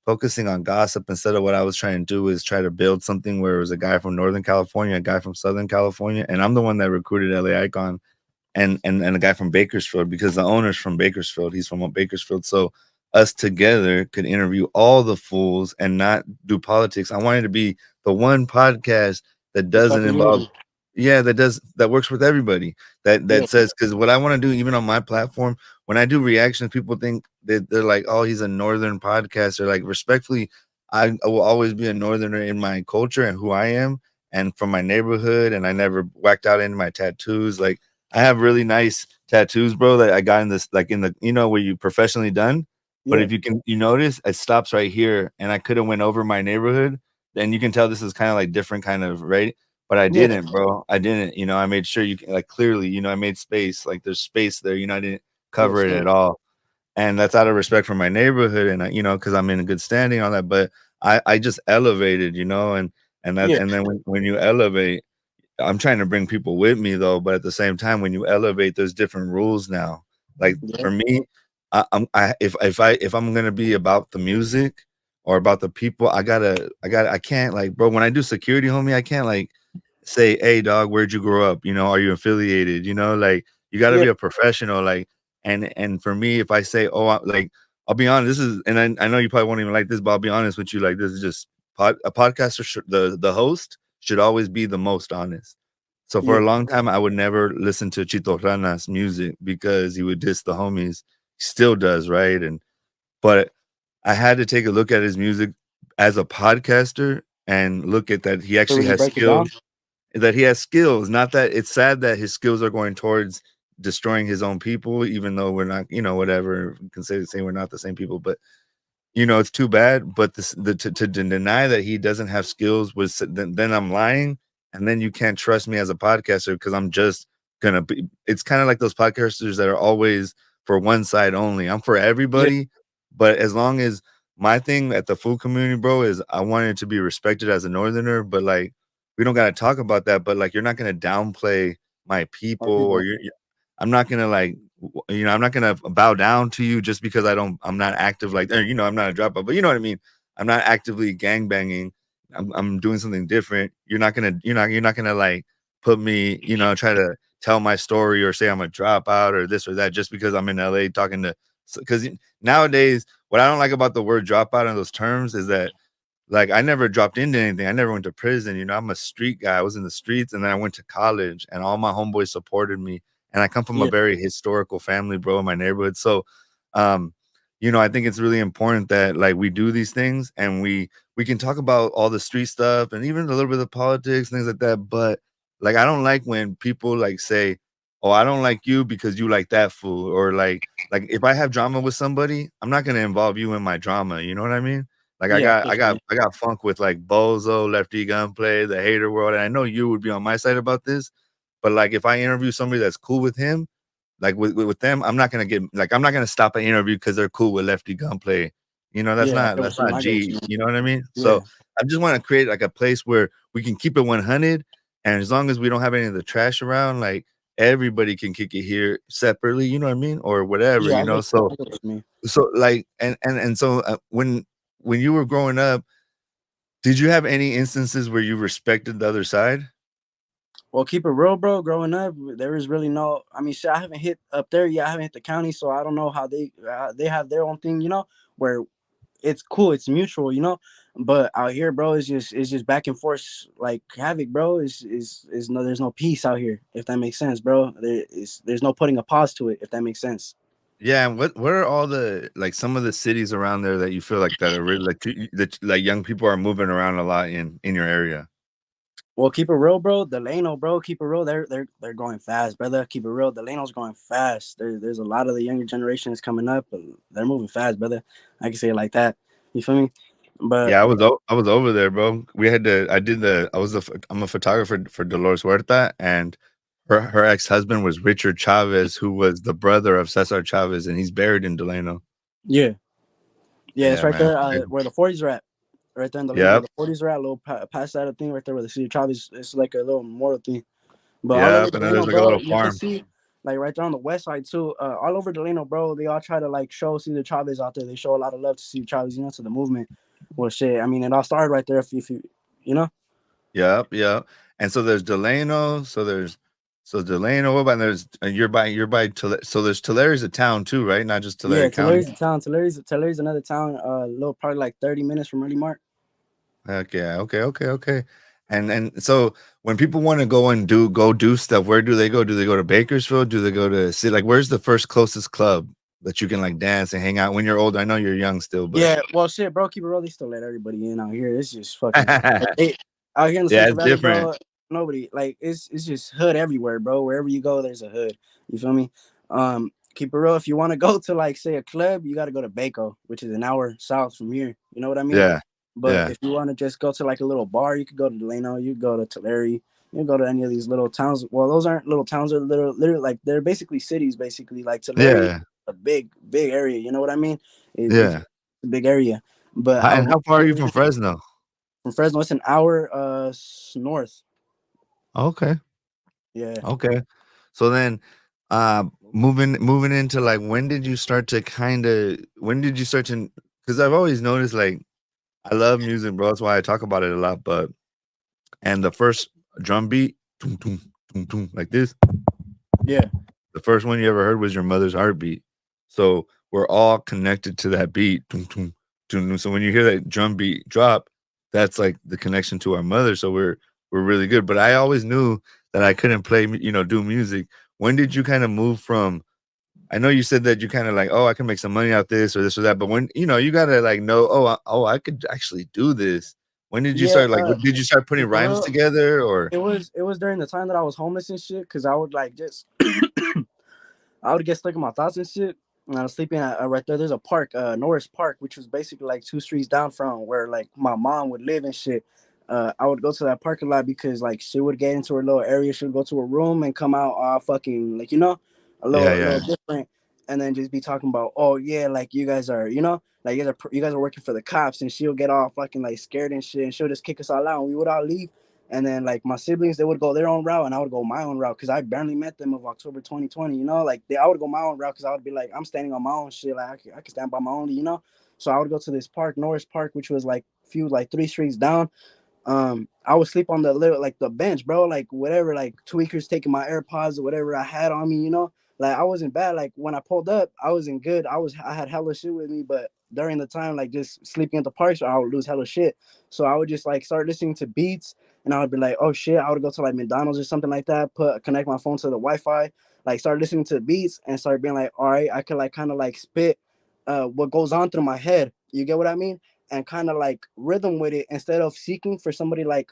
focusing on gossip instead of what I was trying to do is try to build something where it was a guy from Northern California, a guy from Southern California. And I'm the one that recruited LA Icon and a guy from Bakersfield because the owner's from Bakersfield. He's from Bakersfield. So us together could interview all the fools and not do politics. I wanted to be the one podcast that it's doesn't fucking involve unity. yeah, that works with everybody. Yeah, That says because what I want to do, even on my platform, when I do reactions, people think that they're like, "Oh, he's a northern podcaster." Like respectfully, I will always be a northerner in my culture and who I am, and from my neighborhood. And I never whacked out into my tattoos. Like I have really nice tattoos, bro, that I got in this like in the where you professionally done. But yeah, if you notice, it stops right here, and I could have went over my neighborhood. Then you can tell this is kind of like different kind of right, but I yeah, didn't, bro. I didn't. You know, I made sure you can like clearly. You know, I made space. Like there's space there. You know, I didn't yes, cover it sir. at all, and that's out of respect for my neighborhood, and you know, because I'm in a good standing on that. But I just elevated, you know, Yeah, and then when you elevate I'm trying to bring people with me though, but at the same time, when you elevate, there's different rules now. Like yeah, for me, if I'm gonna be about the music or about the people, I can't like, bro. When I do security, homie, I can't like say, "Hey, dog, where'd you grow up? You know, are you affiliated? You know, like you got to yeah, be a professional. Like, and for me, if I say, oh, like I'll be honest, this is, and I know you probably won't even like this, but I'll be honest with you, like this is just a podcaster. The host should always be the most honest. So for yeah, a long time, I would never listen to Chito Rana's music because he would diss the homies. He still does, right? And but I had to take a look at his music as a podcaster and look at that he to actually really has break it down. skills. that he has skills. Not that it's sad that his skills are going towards destroying his own people, even though we're not, whatever. We can say we're not the same people, but it's too bad. But to deny that he doesn't have skills was then I'm lying, and then you can't trust me as a podcaster because I'm just gonna be. It's kind of like those podcasters that are always for one side only. I'm for Yeah, everybody, but as long as my thing at the food community, bro, is I want it to be respected as a northerner, but like we don't gotta talk about that. But like you're not gonna downplay my our people, or people. I'm not gonna like I'm not gonna bow down to you just because I'm not active like I'm not a dropout, but you know what I mean. I'm not actively gang banging. I'm doing something different. You're not gonna like put me, try to tell my story or say I'm a dropout or this or that just because I'm in LA talking to because nowadays what I don't like about the word dropout and those terms is that like I never dropped into anything. I never went to prison. I'm a street guy. I was in the streets and then I went to college and all my homeboys supported me. And I come from a Yeah, very historical family, bro, in my neighborhood. So um, I think it's really important that like we do these things and we can talk about all the street stuff and even a little bit of politics, things like that. But like I don't like when people like say, "Oh, I don't like you because you like that fool," or like if I have drama with somebody, I'm not gonna involve you in my drama. You know what I mean? Like I yeah, got I got definitely. I got funk with like Bozo, Lefty Gunplay, the Hater World, and I know you would be on my side about this, but like if I interview somebody that's cool with him, like with them, I'm not gonna stop an interview because they're cool with Lefty Gunplay. That's Yeah, I not get that's what you mean. not I get what you G. mean. You know what I mean? Yeah, So I just want to create like a place where we can keep it 100, and as long as we don't have any of the trash around, like everybody can kick it here separately. You know what I mean, or whatever. yeah, So I get what you mean. like and so when you were growing up, did you have any instances where you respected the other side? Well, keep it real, bro. Growing up, there is really no. I mean, shit. I haven't hit up there yet. I haven't hit the county, so I don't know how they have their own thing. Where it's cool, it's mutual. But out here, bro, it's just back and forth like havoc, bro. Is no, there's no peace out here. If that makes sense, bro. There's no putting a pause to it. If that makes sense. Yeah, and what are all the like some of the cities around there that you feel like that are really like that like young people are moving around a lot in your area? Well, keep it real, bro. Delano, bro, keep it real. They're going fast, brother. Keep it real. Delano's going fast. There's a lot of the younger generations coming up, but they're moving fast, brother. I can say it like that. You feel me? But Yeah, I was over there, bro. We had to I did the I was a I'm a photographer for Dolores Huerta, and her ex-husband was Richard Chavez, who was the brother of Cesar Chavez, and he's buried in Delano. yeah, yeah, it's Yeah, right man. there where the 40s are at. Right there in Delano, where Yep, the 40s are at, a little past that thing right there where the city of Travis. It's like a little memorial thing. But all over yep, and then Delano, there's like a bro, little you can farm. see like right there on the west side too. All over Delano, bro, they all try to like show Cesar Chavez out there. They show a lot of love to Cesar Chavez, to the movement. Well, shit, I mean, it all started right there. If you, you know, Yep, yep. And so there's Delano, so Delano, what about there's you're by so there's Tulare a town too, right? Not just yeah, Tulare County. Tulare the town. Tulare's another town. Little probably like 30 minutes from Early Mart. Okay, okay, okay, okay. And so when people want to go do stuff, where do they go? Do they go to Bakersfield? Do they go to see like where's the first closest club that you can like dance and hang out when you're old? I know you're young still, but Yeah, well, shit, bro, keep it real. They still let everybody in out here. It's just fucking like, out here in the yeah, Central it's Valley, different. bro. Nobody like it's just hood everywhere, bro. Wherever you go, there's a hood. You feel me? Keep it real. If you want to go to like say a club, you got to go to Baco, which is an hour south from here. You know what I mean? Yeah, But yeah, if you want to just go to like a little bar, you could go to Delano. You could go to Tulare. You can go to any of these little towns. Well, those aren't little towns. They're literally like they're basically cities. Basically, like Tulare, yeah, a big area. You know what I mean? It's yeah. a big area. But out And how far are you from here Fresno? from Fresno, it's an hour north. Okay. Yeah. Okay. So then moving into like when did you start to because I've always noticed like I love music, bro. That's why I talk about it a lot. But and the first drum beat, tum, tum, tum, tum, like this, Yeah. the first one you ever heard was your mother's heartbeat. So we're all connected to that beat. Tum, tum, tum, tum. So when you hear that drum beat drop, that's like the connection to our mother. So we're really good. But I always knew that I couldn't play, do music. When did you kind of move from? I know you said that you kind of like, oh, I can make some money out this or that, but when you gotta like know, I could actually do this. When did you Yeah, start? Like, did you start putting for rhymes real. together, or? It was during the time that I was homeless and shit, cause I would like just I would get stuck in my thoughts and shit. And I was sleeping at right there. There's a park, Norris Park, which was basically like two streets down from where like my mom would live and shit. I would go to that parking lot because like she would get into her little area. She would go to her room and come out fucking like Yeah, a little yeah, different, and then just be talking about oh yeah like you guys are like you guys are working for the cops, and she'll get all fucking like scared and shit, and she'll just kick us all out, and we would all leave. And then like my siblings, they would go their own route, and I would go my own route because I barely met them of October 2020. Like I would go my own route because I would be like, I'm standing on my own shit. Like I can stand by my own. So I would go to this park, Norris Park, which was like few like three streets down. I would sleep on the little like the bench, bro, like whatever, like tweakers taking my AirPods or whatever I had on me. Like I wasn't bad. Like when I pulled up, I wasn't good. I had hella shit with me, but during the time, like just sleeping at the parks, I would lose hella shit. So I would just like start listening to beats, and I would be like, oh shit, I would go to like McDonald's or something like that, connect my phone to the Wi-Fi, like start listening to beats and start being like, all right, I could like kind of like spit what goes on through my head. You get what I mean? And kind of like rhythm with it instead of seeking for somebody like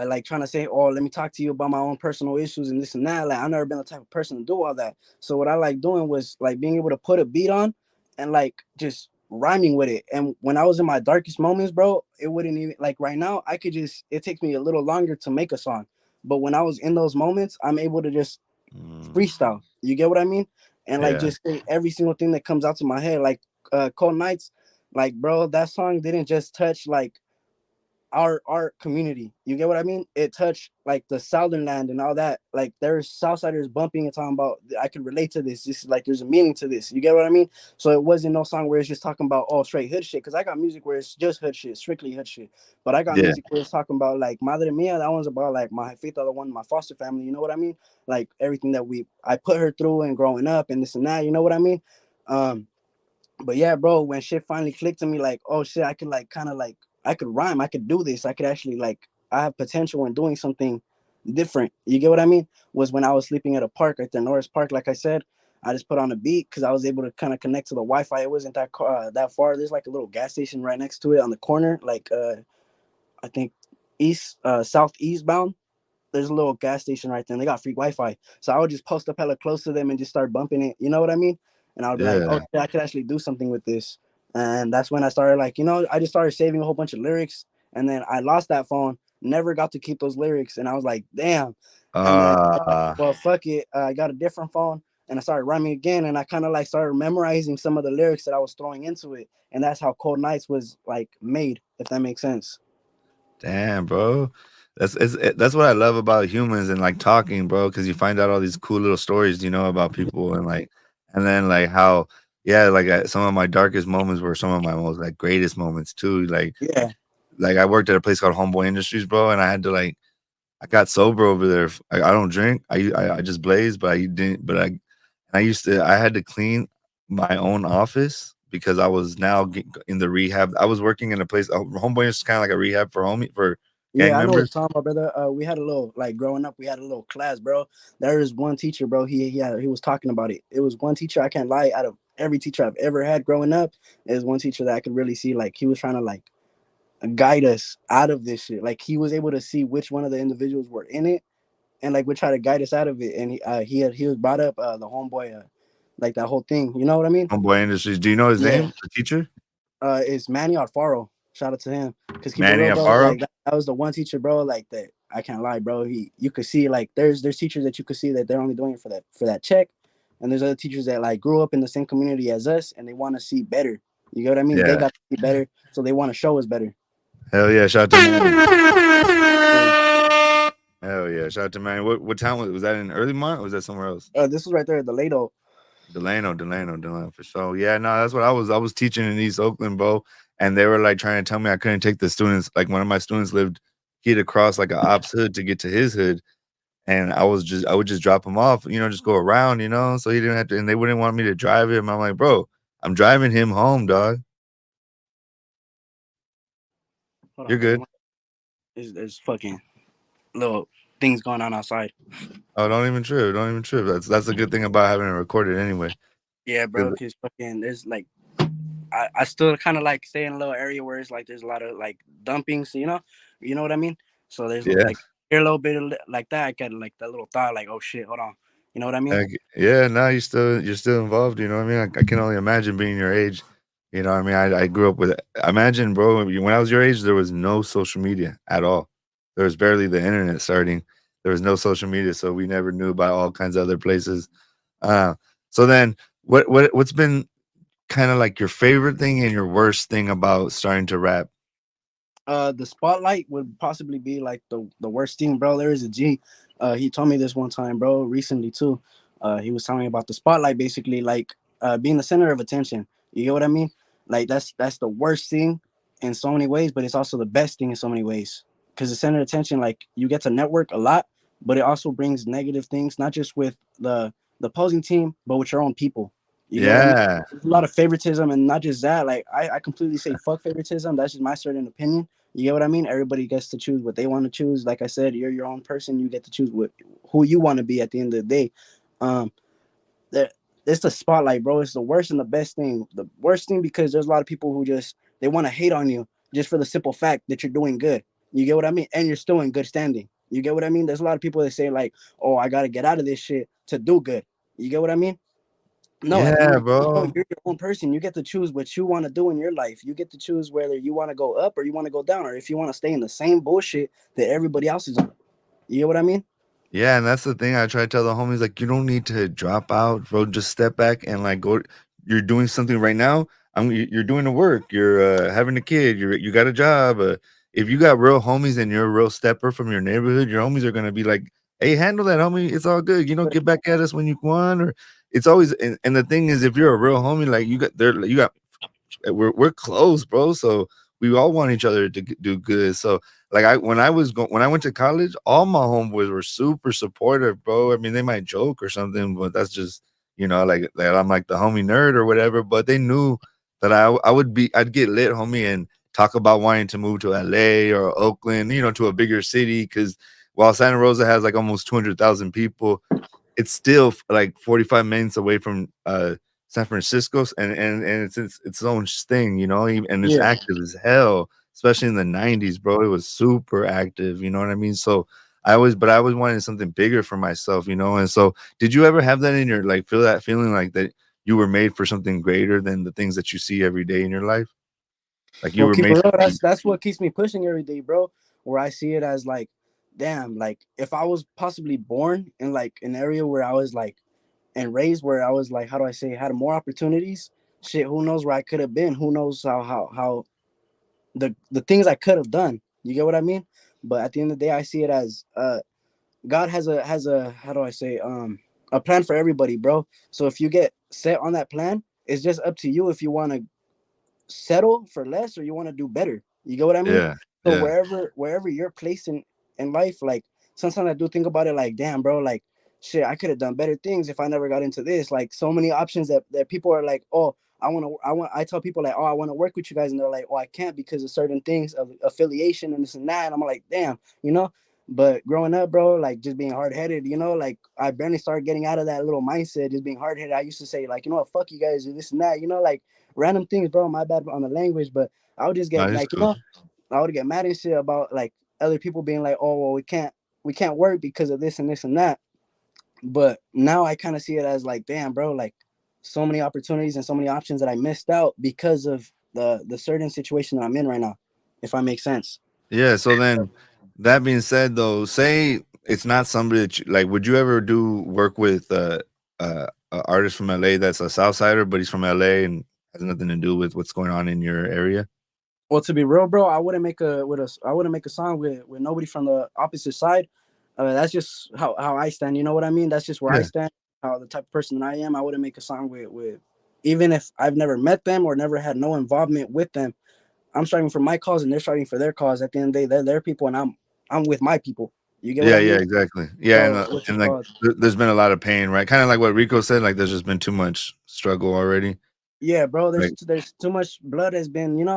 like trying to say oh let me talk to you about my own personal issues and this and that. Like I've never been the type of person to do all that. So what I like doing was like being able to put a beat on and like just rhyming with it. And when I was in my darkest moments, bro, it wouldn't even like right now I could just it takes me a little longer to make a song, but when I was in those moments I'm able to just mm, freestyle. You get what I mean? And like yeah. just say every single thing that comes out to my head. Like Cold Nights, like bro, that song didn't just touch like our community. You get what I mean? It touched like the southern land and all that. Like there's Southsiders bumping and talking about I can relate to this. This is like there's a meaning to this. You get what I mean? So it wasn't no song where it's just talking about all straight hood shit. Cause I got music where it's just hood shit, strictly hood shit. But I got Yeah. music where it's talking about like Madre Mia. That one's about like my faith other one, my foster family. You know what I mean? Like everything that I put her through and growing up and this and that. You know what I mean? Um, but yeah, bro, when shit finally clicked to me, like, oh shit, I could like kind of like I could rhyme, I could do this, I could actually like I have potential in doing something different. You get what I mean? Was when I was sleeping at a park right there, Norris Park, like I said. I just put on a beat because I was able to kind of connect to the Wi-Fi. It wasn't that far. There's like a little gas station right next to it on the corner, like I think southeast bound. There's a little gas station right there and they got free Wi-Fi. So I would just post up hella close to them and just start bumping it. You know what I mean? And I would be like, oh, Yeah. yeah, I could actually do something with this. And that's when I started like, I just started saving a whole bunch of lyrics. And then I lost that phone, never got to keep those lyrics. And I was like, damn. And then, Uh, well, fuck it. I got a different phone and I started rhyming again. And I kind of like started memorizing some of the lyrics that I was throwing into it. And that's how Cold Nights was like made, if that makes sense. damn, bro. That's what I love about humans and like talking, bro, because you find out all these cool little stories, about people and like, and then like how, yeah, like some of my darkest moments were some of my most like greatest moments too. Yeah. Like I worked at a place called Homeboy Industries, bro, and I had to like I got sober over there. I don't drink. I just blaze, but I didn't. But I had to clean my own office because I was now in the rehab. I was working in a place. Homeboy is kind of like a rehab for gang Yeah, I know what you're members. talking about, brother. We had a little like growing up. We had a little class, bro. There is one teacher, bro. He was talking about it. It was one teacher. I can't lie. Out of every teacher I've ever had growing up, is one teacher that I could really see like he was trying to like guide us out of this shit. Like he was able to see which one of the individuals were in it, and like would try to guide us out of it. And he was brought up the homeboy, like that whole thing. You know what I mean? Homeboy Industries. Do you know his Yeah. name? The teacher, Is Manny Alfaro. Shout out to him. Cause keep it Manny real, bro. Alfaro. Like that was the one teacher, bro. Like that, I can't lie, bro. You could see like there's teachers that you could see that they're only doing it for that check, and there's other teachers that like grew up in the same community as us and they want to see better. You get what I mean? They Yeah. got to see better, so they want to show us better. Hell yeah! Shout out to Manny. So, Hell yeah! Shout out to Manny. What town was that in? Early Mont or was that somewhere else? this was right there at the Lado. Delano, for sure. Yeah, no, that's what I was teaching in East Oakland, bro. And they were like trying to tell me I couldn't take the students. Like one of my students lived, he had to cross like a ops hood to get to his hood. And I would just drop him off, just go around, so he didn't have to, and they wouldn't want me to drive him. I'm like, bro, I'm driving him home, dog. Hold on, You're brother. good. There's fucking little things going on outside. Oh, don't even trip. Don't even trip. That's a good thing about having it recorded anyway. Yeah, bro. 'Cause Cause fucking there's like I still kind of like stay in a little area where it's like there's a lot of like dumpings, you know what I mean. So there's Yeah. like a little bit of like that. I get like that little thought, like, oh shit, hold on, you know what I mean? Like, yeah, no, you're still involved, you know what I mean? I can only imagine being your age, you know what I mean? I grew up with imagine, bro, when I was your age, there was no social media at all. There was barely the internet starting. There was no social media, so we never knew about all kinds of other places. Uh, so then what's been kinda like your favorite thing and your worst thing about starting to rap? The spotlight would possibly be like the worst thing, bro. There is a G. He told me this one time, bro, recently too. He was telling me about the spotlight, basically like being the center of attention. You get what I mean? Like that's the worst thing in so many ways, but it's also the best thing in so many ways. Because the center of attention, like you get to network a lot, but it also brings negative things, not just with the opposing team, but with your own people. You get what I mean? Yeah. There's a lot of favoritism, and not just that. Like I completely say fuck favoritism. That's just my certain opinion. You get what I mean? Everybody gets to choose what they want to choose. Like I said, you're your own person. You get to choose who you want to be at the end of the day. Um, that it's the spotlight, bro. It's the worst and the best thing. The worst thing because there's a lot of people who just they want to hate on you just for the simple fact that you're doing good. You get what I mean? And you're still in good standing. You get what I mean? There's a lot of people that say like, "Oh, I gotta get out of this shit to do good." You get what I mean? No, at the end Yeah, of the day, bro, bro. you're your own person. You get to choose what you want to do in your life. You get to choose whether you want to go up or you want to go down, or if you want to stay in the same bullshit that everybody else is on. You get what I mean? Yeah, and that's the thing I try to tell the homies, like, you don't need to drop out, bro. Just step back and like go. You're doing something right now. You're doing the work. You're having a kid. You got a job. If you got real homies and you're a real stepper from your neighborhood, your homies are gonna be like, "Hey, handle that, homie. It's all good. You know, But get back at us when you want." Or it's always. And the thing is, if you're a real homie, like you got we're close, bro. So we all want each other to do good. So like when I went to college, all my homeboys were super supportive, bro. I mean, they might joke or something, but that's just like that I'm like the homie nerd or whatever. But they knew that I'd get lit, homie, and talk about wanting to move to LA or Oakland, to a bigger city. Cause while Santa Rosa has like almost 200,000 people, it's still like 45 minutes away from San Francisco, and it's own thing, and it's yeah, active as hell, especially in the 90s, bro. It was super active, you know what I mean? So I always wanted something bigger for myself, and so did you ever have that in your like feel that feeling like that you were made for something greater than the things that you see every day in your life? Like you well, were keep it made real. to be. That's what keeps me pushing every day, bro. Where I see it as like, damn, like if I was possibly born in like an area where I was like and raised where I was like, how do I say, had more opportunities. Shit, who knows where I could have been? Who knows how the things I could have done. You get what I mean? But at the end of the day, I see it as God has a how do I say a plan for everybody, bro. So if you get set on that plan, it's just up to you if you want to settle for less or you want to do better. You get what I mean? Yeah, So yeah, wherever you're placed in life, like sometimes I do think about it like, damn, bro, like shit, I could have done better things if I never got into this. Like so many options that people are like, oh, I tell people like, oh, I want to work with you guys, and they're like, oh, I can't because of certain things of affiliation and this and that. And I'm like, damn, you know. But growing up, bro, like just being hard headed, like I barely started getting out of that little mindset, just being hard headed. I used to say like, what, fuck you guys, or this and that, like random things, bro. My bad on the language, but I would just no, get it's like, cool. I would get mad and shit about like other people being like, oh well, we can't work because of this and this and that. But now I kind of see it as like, damn, bro, like so many opportunities and so many options that I missed out because of the certain situation that I'm in right now, if I make sense. Yeah, so then that being said though, say it's not somebody that you like, would you ever do work with a artist from LA that's a South Sider, but he's from LA and has nothing to do with what's going on in your area? Well, to be real, bro, I wouldn't make a song with nobody from the opposite side. That's just how I stand. You know what I mean? That's just where I Yeah. stand. How the type of person that I am. I wouldn't make a song with even if I've never met them or never had no involvement with them. I'm striving for my cause and they're striving for their cause. At the end of the day, they're their people and I'm with my people. You get what Yeah, I yeah, mean? exactly. Yeah, So what's it and like called? there's been a lot of pain, right? Kind of like what Rico said, like there's just been too much struggle already. Yeah, bro. Like, There's too much blood has been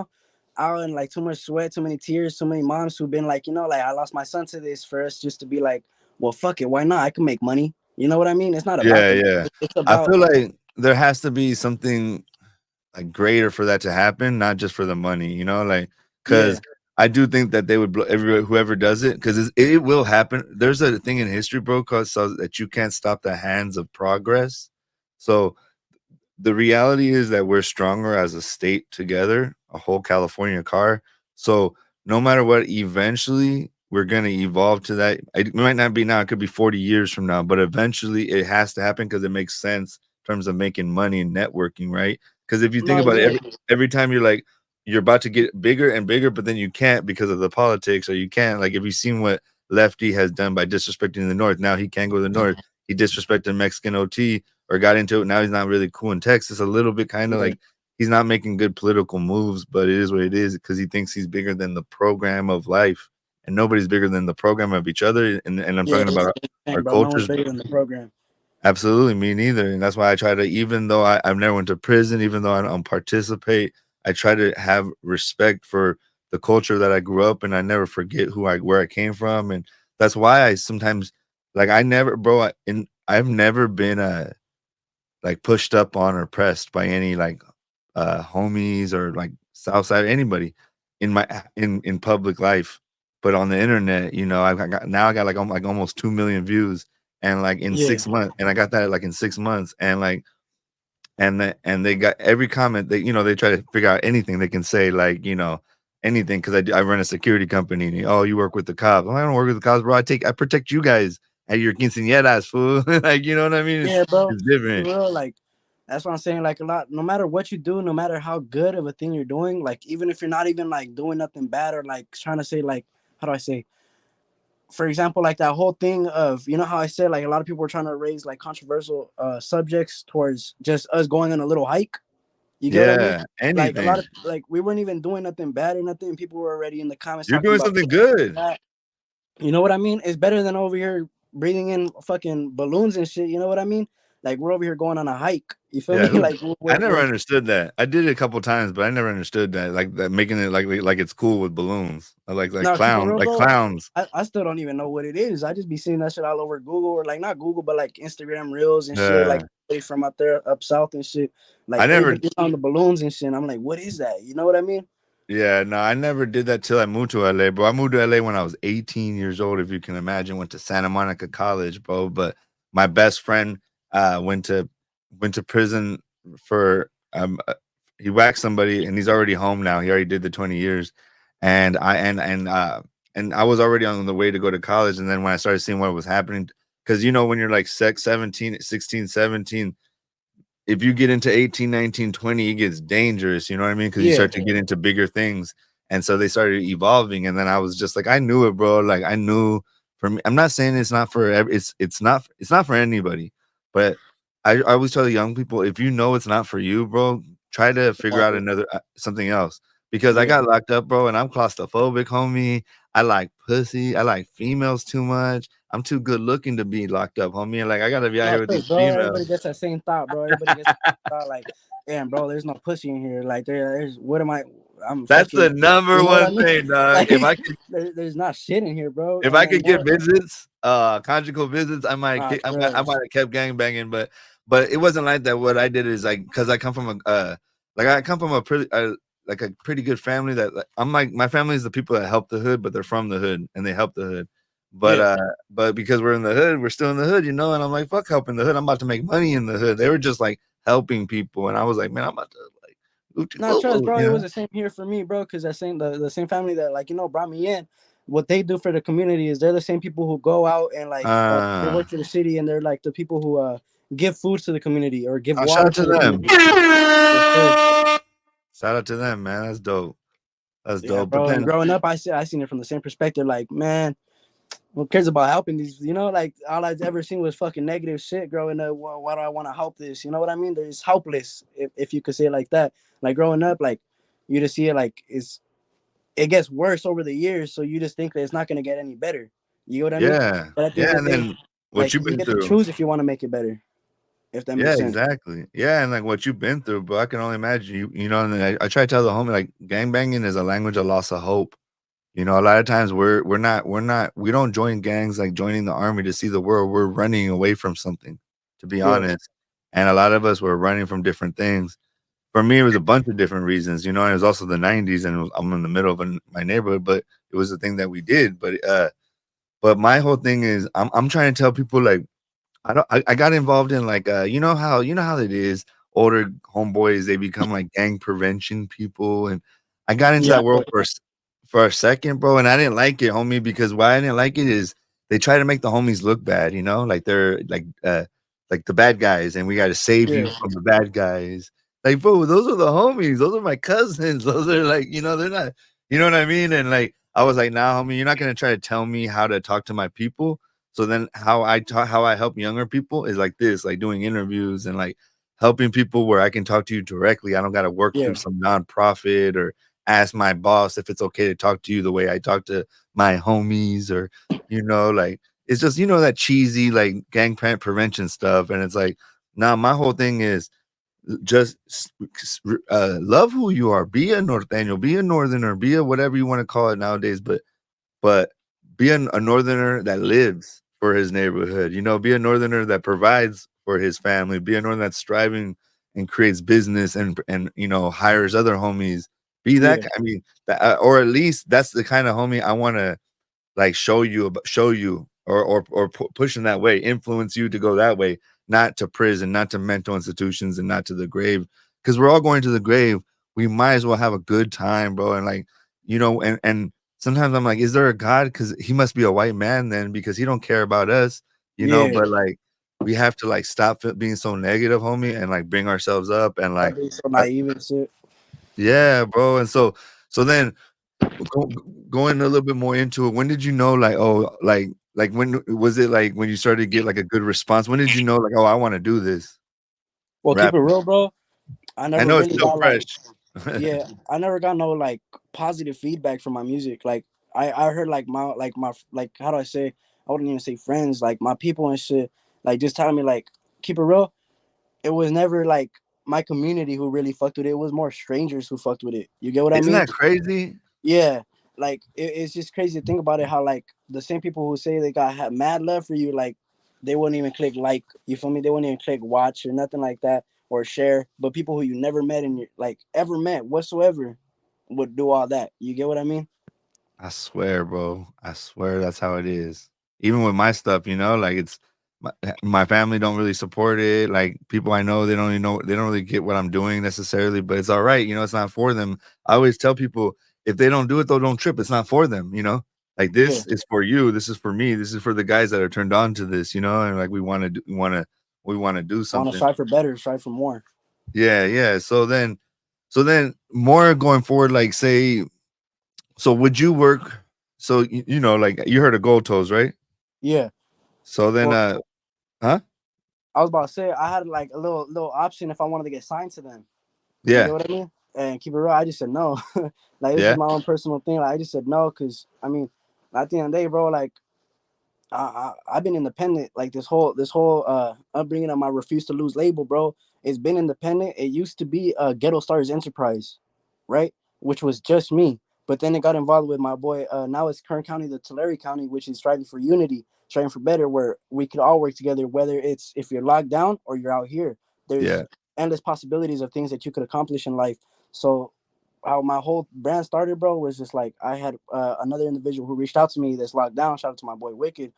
out and like too much sweat, too many tears, too many moms who've been like like I lost my son to this for us just to be like, well, fuck it, why not? I can make money. You know what I mean? It's not about yeah, the money. yeah. It's I about feel like there has to be something. like greater for that to happen, not just for the money, you know, like Yeah. because I do think that they would blow everybody whoever does it because it will happen. There's a thing in history, bro, called so that you can't stop the hands of progress. So the reality is that we're stronger as a state together, a whole California car. So no matter what, eventually we're gonna evolve to that. It might not be now; it could be 40 years from now, but eventually it has to happen because it makes sense in terms of making money and networking, right? Because if you think No, about it, yeah. every time you're like you're about to get bigger and bigger, but then you can't because of the politics, or you can't. Like if you've seen what Lefty has done by disrespecting the North, now he can't go to the North. He disrespected Mexican OT or got into it. Now he's not really cool in Texas. A little bit kind of Yeah. like he's not making good political moves, but it is what it is because he thinks he's bigger than the program of life, and nobody's bigger than the program of each other. And I'm Yeah, talking that's about the thing, our bro. No one's cultures. bigger than the program. Absolutely, me neither. And that's why I try to, even though I've never went to prison, even though I don't participate, I try to have respect for the culture that I grew up in. I never forget where I came from, and that's why I sometimes like I never, bro. I've never been like pushed up on or pressed by any like homies or like Southside anybody in my in public life. But on the internet, you know, I got like almost 2 million views and like in Yeah. 6 months, and I got that like in 6 months, and like and they got every comment they, you know, they try to figure out anything they can say, like, you know, anything because I run a security company. And, oh, you work with the cops? I don't work with the cops, bro. I protect you guys at your quinceañeras, fool. Like, you know what I mean? Yeah, bro. It's For different. real, like that's what I'm saying. Like a lot, no matter what you do, no matter how good of a thing you're doing, like even if you're not even like doing nothing bad or like trying to say like how do I say, for example, like that whole thing of you know how I said like a lot of people were trying to raise like controversial subjects towards just us going on a little hike. You get what I mean? Yeah, Like a lot anything. of like we weren't even doing nothing bad or nothing. People were already in the comments You're talking doing about something this, good. that. You know what I mean? It's better than over here breathing in fucking balloons and shit. You know what I mean? Like we're over here going on a hike. You feel Yeah, me? who Like I never we're understood that. I did it a couple times, but I never understood that, like, that making it like it's cool with balloons. I no keep it real, like bro. clowns. I still don't even know what it is. I just be seeing that shit all over Google or like not Google, but like Instagram reels and shit. Like Yeah. from out there up south and shit. I Like never everybody's on the balloons and shit. And I'm like, what is that? You know what I mean? Yeah, no, I never did that till I moved to LA, bro. I moved to LA when I was 18 years old, if you can imagine. Went to Santa Monica College, bro. But my best friend uh went to went to prison for he whacked somebody and he's already home now. He already did the 20 years. And and I was already on the way to go to college. And then when I started seeing what was happening, because you know, when you're like 17, 16, 17, if you get into 18, 19, 20, it gets dangerous, you know what I mean? Because you Yeah. start to get into bigger things. And so they started evolving. And then I was just like, I knew it, bro. Like I knew for me, I'm not saying it's not for it's not for anybody. But I always tell the young people, if you know it's not for you, bro, try to figure out another something else. Because I Yeah. got locked up, bro, and I'm claustrophobic, homie. I like pussy. I like females too much. I'm too good looking to be locked up, homie. And like I gotta be out No, here with these thanks, bro. females. Everybody gets that same thought, bro. Everybody gets that thought, like, damn, bro, there's no pussy in here. Like, there's what am I? I'm That's fucking. the number You know what I one mean? thing, dog. Like, there's not shit in here, bro. If And I then could get more, visits, conjugal visits, I trust. might have kept gang banging, but it wasn't like that. What I did is like because I come from a like I come from a pretty like a pretty good family that like, I'm like my family is the people that help the hood, but they're from the hood and they help the hood. Yeah. But because we're in the hood, we're still in the hood, you know. And I'm like, fuck helping the hood. I'm about to make money in the hood. They were just like helping people, and I was like, man, I'm about to like, Not trust, bro. you It know. was the same here for me, bro. Because that same the same family that like brought me in. What they do for the community is they're the same people who go out and like they Uh, work for the city and they're like the people who give food to the community or give I'll shout water out to to the them. community. Yes, sir. Shout out to them, man. That's dope. That's Yeah, dope. But bro. And then, growing up, I seen it from the same perspective. Like, man, who cares about helping these? Like all I've ever seen was fucking negative shit growing up. Well, why do I want to help this? You know what I mean? There's helpless, if you could say it like that. Like growing up, like you just see it like it gets worse over the years, so you just think that it's not gonna get any better. You know what I mean? yeah, But at the end yeah, of and the day, then what like you've you been get to through. choose if you want to make it better. If that Yeah, makes sense. exactly. Yeah, and like what you've been through, bro. I can only imagine you know. And I try to tell the homie like gang banging is a language of loss of hope. You know, a lot of times we don't join gangs like joining the army to see the world. We're running away from something, to be Yeah. honest. And a lot of us were running from different things. for me, it was a bunch of different reasons, and it was also the '90s, and I'm in the middle of my neighborhood, but it was the thing that we did. But my whole thing is, I'm trying to tell people like I got involved in like you know how it is. Older homeboys, they become like gang prevention people, and I got into Yeah, that world bro. for a second, bro, and I didn't like it, homie, because why I didn't like it is they try to make the homies look bad, like they're like the bad guys, and we got to save Yeah, you from the bad guys. Like, bro, those are the homies, those are my cousins, those are like, they're not, you know what I mean? And like, I was like, nah, homie, you're not gonna try to tell me how to talk to my people. So then how I help younger people is like this, like doing interviews and like helping people where I can talk to you directly. I don't gotta work yeah, through some nonprofit or ask my boss if it's okay to talk to you the way I talk to my homies or, like it's just, that cheesy like prevention stuff. And it's like, nah, my whole thing is just love who you are. Be a Norteño, be a northerner, be a whatever you want to call it nowadays, but be a northerner that lives for his neighborhood, be a northerner that provides for his family, be a northerner that's striving and creates business and hires other homies. Be that yeah. I mean, or at least that's the kind of homie I want to like show you or push in that way, influence you to go that way, not to prison, not to mental institutions, and not to the grave. Because we're all going to the grave. We might as well have a good time, bro. And like, and sometimes I'm like, is there a God? Because he must be a white man then, because he don't care about us, Yeah. But like, we have to like stop being so negative, homie, and like bring ourselves up and Stop like, being so uh, naive and shit. yeah, bro. And so then Go going a little bit more into it, when did you know, like, oh, like, when was it, like, when you started to get, like, a good response? When did you know, like, "Oh, I wanna do this, Well, keep it rapping?" real, bro. I I never know it's really still got like, fresh. yeah, I never got no like positive feedback from my music. Like I heard like how do I say? I wouldn't even say friends, like my people and shit, like just telling me like keep it real. It was never like my community who really fucked with it. It was more strangers who fucked with it. You get what I Isn't mean? that crazy? Yeah, like it's just crazy to think about it. How like the same people who say they got have mad love for you, like they wouldn't even click like. You feel me? They wouldn't even click watch or nothing like that or share. But people who you never met and you like ever met whatsoever would do all that. You get what I mean? I swear, bro. I swear that's how it is. Even with my stuff, like it's my family don't really support it. Like people I know, they don't really get what I'm doing necessarily, but it's all right. It's not for them. I always tell people if they don't do it, though, don't trip. It's not for them. Like Yeah, this is for you. This is for me. This is for the guys that are turned on to this, and like we want to do I want to something. strive for better, strive for more. Yeah, yeah. So then more going forward, like say so would you work so like you heard of gold toes, right? Yeah. So then Well, huh? I was about to say I had like a little option if I wanted to get signed to them. You get Yeah. what I mean? And keep it real, I just said no. Like this is Yeah. my own personal thing. Like I just said no because I mean, at the end of the day, bro, like I've been independent like this whole upbringing of my refuse to lose label, bro. It's been independent. It used to be a Ghetto Stars Enterprise, right? Which was just me. But then it got involved with my boy. Now it's Kern County, the Tulare County, which is striving for unity, striving for better, where we could all work together. Whether it's if you're locked down or you're out here, there's Yeah. endless possibilities of things that you could accomplish in life. So how my whole brand started, bro, was just like I had another individual who reached out to me that's locked down. Shout out to my boy Wicked.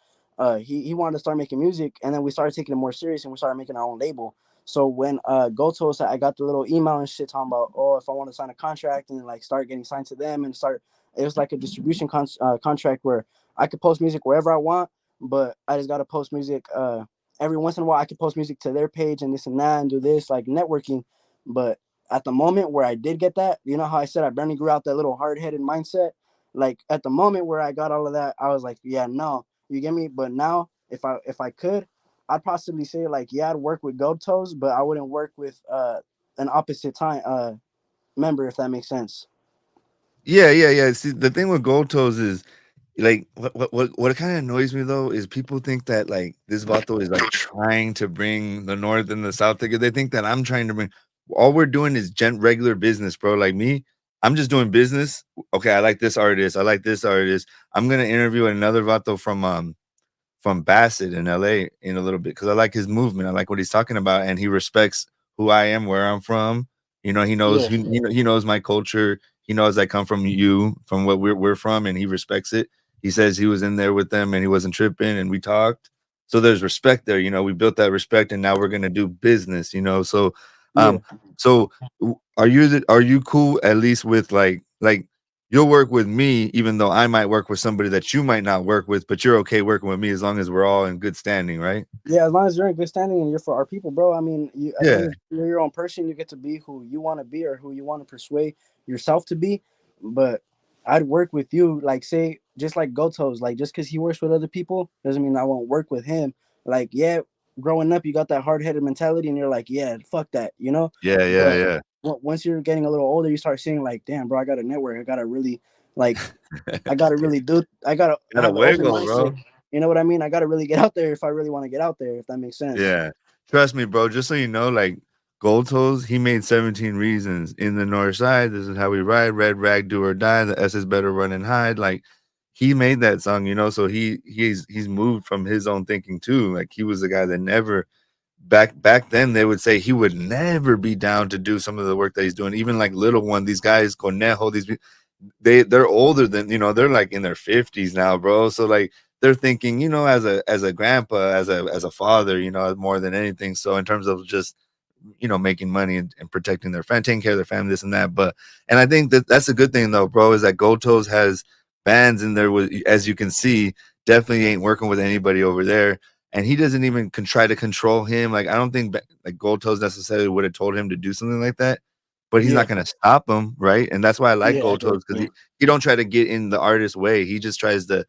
He wanted to start making music, and then we started taking it more serious, and we started making our own label. So when Go told us that, I got the little email and shit talking about, oh, if I want to sign a contract and like start getting signed to them and start, it was like a distribution contract where I could post music wherever I want, but I just got to post music every once in a while. I could post music to their page and this and that and do this like networking, but at the moment where I did get that, you know how I said I barely grew out that little hard headed mindset. Like at the moment where I got all of that, I was like, yeah, no, you get me. But now, if I could, I'd possibly say like, yeah, I'd work with Gold Toes, but I wouldn't work with an opposite time member, if that makes sense. Yeah, yeah, yeah. See, the thing with gold toes is like what kind of annoys me though is people think that like this vato is like trying to bring the north and the south together. They think that I'm trying to bring all we're doing is regular business, bro. Like me, I'm just doing business. Okay, I like this artist. I like this artist. I'm gonna interview another vato from Bassett in LA in a little bit because I like his movement. I like what he's talking about, and he respects who I am, where I'm from. You know, Yeah. he knows my culture. He knows I come from from what we're from, and he respects it. He says he was in there with them and he wasn't tripping, and we talked. So there's respect there. You know, we built that respect, and now we're gonna do business. You know, so Yeah. um, so are you cool at least with like you'll work with me, even though I might work with somebody that you might not work with, but you're okay working with me as long as we're all in good standing, right? Yeah, as long as you're in good standing and you're for our people, bro. I mean, you as long Yeah, as you're your own person, you get to be who you want to be or who you want to persuade yourself to be. But I'd work with you, like say, just like Goto's, like just because he works with other people doesn't mean I won't work with him. Like, yeah, growing up, you got that hard headed mentality, and you're like, yeah, fuck that, you know. yeah, yeah, But yeah. once you're getting a little older, you start seeing like, damn, bro, I got a network. I gotta really like I gotta really do. I gotta Gotta have an open wiggle, mindset. bro. You know what I mean? I gotta really get out there if I really want to get out there. If that makes sense. Yeah. Trust me, bro. Just so you know, like Gold Toes, he made 17 reasons in the north side. This is how we ride. Red rag, do or die. The S is better run and hide. Like he made that song, you know. So he's moved from his own thinking too. Like he was the guy that never back then they would say he would never be down to do some of the work that he's doing. Even like Little One, these guys, Conejo, they're older than they're like in their 50s now, bro. So like they're thinking, as a grandpa, as a father, more than anything. So in terms of just making money and protecting their family, taking care of their family, this and that. But and I think that that's a good thing though, bro, is that Gotos has bands in there with, as you can see, definitely ain't working with anybody over there. And he doesn't even try to control him. Like I don't think like Gotos necessarily would have told him to do something like that, but he's not Yeah, going to stop him, right? And that's why I like yeah, I Gold get what Toes you because mean. he don't try to get in the artist's way. He just tries to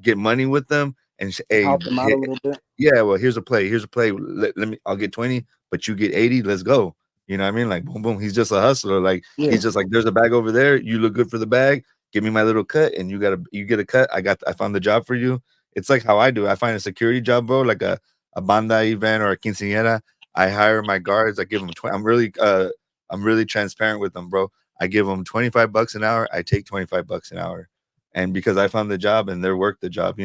get money with them and hey, Help them out a little bit. yeah, well, here's a play. Here's a play. Let me. I'll get 20, but you get 80. Let's go. You know what I mean? Like boom, boom. He's just a hustler. Like Yeah, he's just like, there's a bag over there. You look good for the bag. Give me my little cut, and you get a cut. I found the job for you. It's like how I do. I find a security job, bro, like a banda event or a quinceañera. I hire my guards. I give them 20. I'm really transparent with them, bro. I give them 25 bucks an hour. I take 25 bucks an hour, and because I found the job and they're work the job,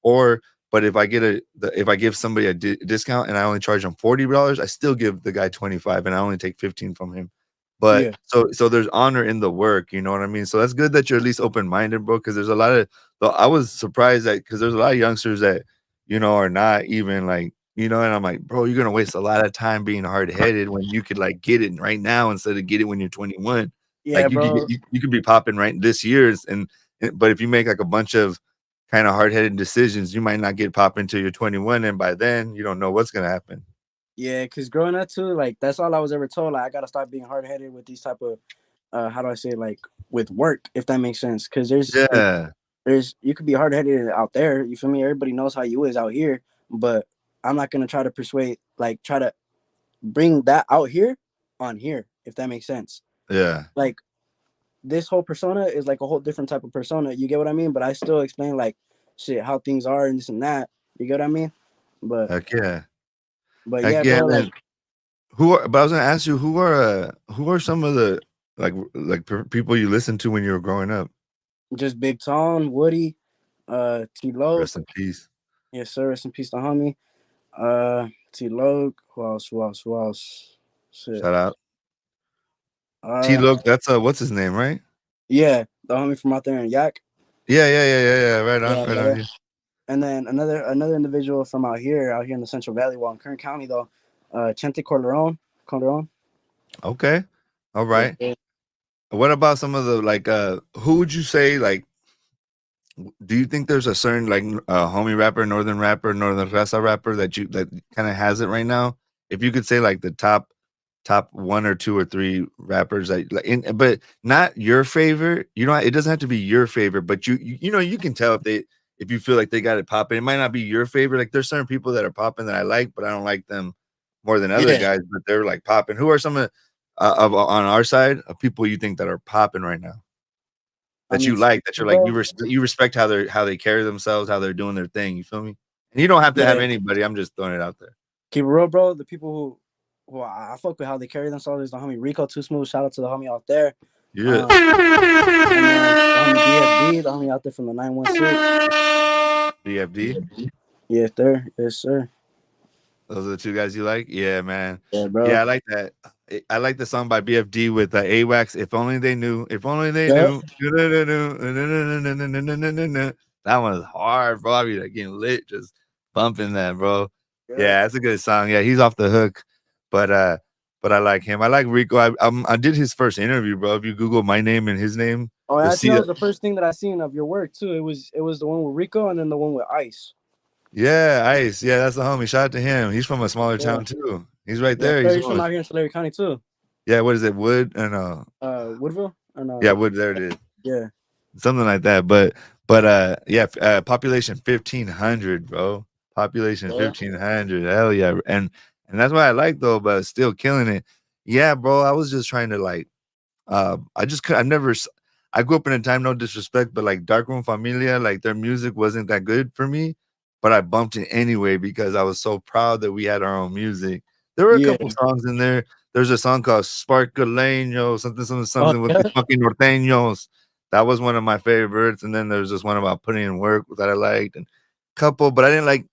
or but if I if I give somebody a discount and I only charge them $40, I still give the guy 25 and I only take 15 from him. But yeah, so there's honor in the work, you know what I mean? So that's good that you're at least open minded, bro. Because there's a lot of though I was surprised that because there's a lot of youngsters that are not even like and I'm like, bro, you're gonna waste a lot of time being hard headed when you could like get it right now instead of get it when you're 21. yeah, Like bro. you could be popping right this year's but if you make like a bunch of kind of hard-headed decisions, you might not get pop until you're 21, and by then you don't know what's gonna happen. Yeah, because growing up too, like that's all I was ever told. Like I gotta stop being hard headed with these type of how do I say, like with work, if that makes sense. Because Yeah, there's you could be hard headed out there. You feel me? Everybody knows how you is out here, but I'm not gonna try to persuade, like try to bring that out here on here, if that makes sense. yeah, Like this whole persona is like a whole different type of persona. You get what I mean? But I still explain like shit how things are and this and that. You get what I mean? But heck yeah, but heck yeah, yeah. bro. And Like then but I was gonna ask you who are some of the people you listened to when you were growing up? just Big Tone, Woody, T Loke. Rest in peace. Yes, sir. Rest in peace to homie. T Loke. Who else? Who else? Who else? Shit. Shout out T. Uh, Look, that's what's his name, right? yeah, the homie from out there in Yak. Yeah, yeah, yeah, yeah, yeah. Yeah, Right yeah, on. yeah. Yeah. And then another individual from out here in the Central Valley, well in Kern County though, Chente Corleone. Corleone. Okay, all Yes, right. sir. What about some of the who would you say like do you think there's a certain homie rapper, northern raza rapper that kind of has it right now? If you could say like the top one or two or three rappers that but not your favorite. It doesn't have to be your favorite, but you can tell if you feel like they got it popping. It might not be your favorite. Like there's certain people that are popping that I like, but I don't like them more than other Yeah. guys. But they're like popping. Who are some of on our side of people you think that are popping right now? I That mean, you like, that you're like, bro. you respect how they carry themselves, how they're doing their thing, you feel me? And you don't have to have Yeah. anybody, I'm just throwing it out there. Keep it real, bro. The people who I fuck with how they carry themselves is the homie Rico Too Smooth. Shout out to the homie out there. Yeah. Um, and then the homie BFD, the homie out there from the 916. BFD. Yes, sir. Yes, sir. Those are the two guys you like? Yeah, man. Yeah, bro. Yeah, I like that. I like the song by BFD with AWACS. If only they knew. If only they Yep. knew. That one is hard, bro. I be like getting lit, just bumping that, bro. Yep. Yeah, that's a good song. Yeah, he's off the hook, but but I like him. I like Rico. I did his first interview, bro. If you Google my name and his name, Oh, you'll actually, see that it. was the first thing that I seen of your work too. It was the one with Rico and then the one with Ice. Yeah, Ice. Yeah, that's the homie. Shout out to him. He's from a smaller Yeah. town too. He's right Yeah, there. sir. He's He's from from out here in Tulare County too. yeah. What is it? Wood and Woodville and yeah, Wood. There it is. yeah. Something like that. But yeah, population 1,500, bro. Population Yeah. 1,500. Hell yeah, and that's what I like though. But still killing it. Yeah, bro. I was just trying to like I just could. I grew up in a time, no disrespect, but like Darkroom Familia, like their music wasn't that good for me, but I bumped it anyway because I was so proud that we had our own music. There were a Yeah. couple songs in there. There's a song called Sparkaleño, something, something, Oh something with yeah. the fucking norteños. That was one of my favorites. And then there's just one about putting in work that I liked, and couple, but I didn't like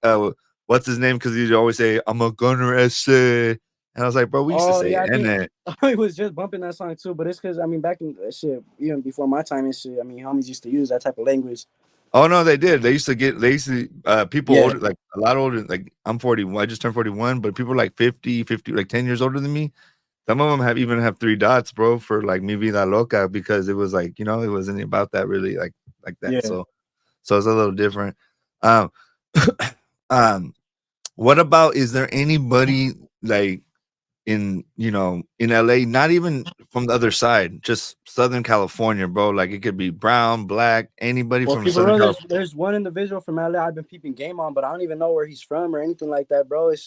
what's his name because he'd always say, I'm a gunner essay. And I was like, bro, we used to Oh say yeah. I think N. I was just bumping that song too, but it's because I mean back in shit even before my time and shit. I mean homies used to use that type of language. Oh no, they did. They used to people Yeah. older, like a lot older, like I'm 41, I just turned 41, but people like 50, like 10 years older than me. Some of them have 3 dots, bro, for like mi vida loca because it was like, it wasn't about that really like that. Yeah. So it's a little different. Um um what about is there anybody like in LA, not even from the other side, just Southern California, bro. Like it could be brown, black, anybody Well, from keep it Southern real. California. There's one individual from LA I've been peeping game on, but I don't even know where he's from or anything like that, bro. It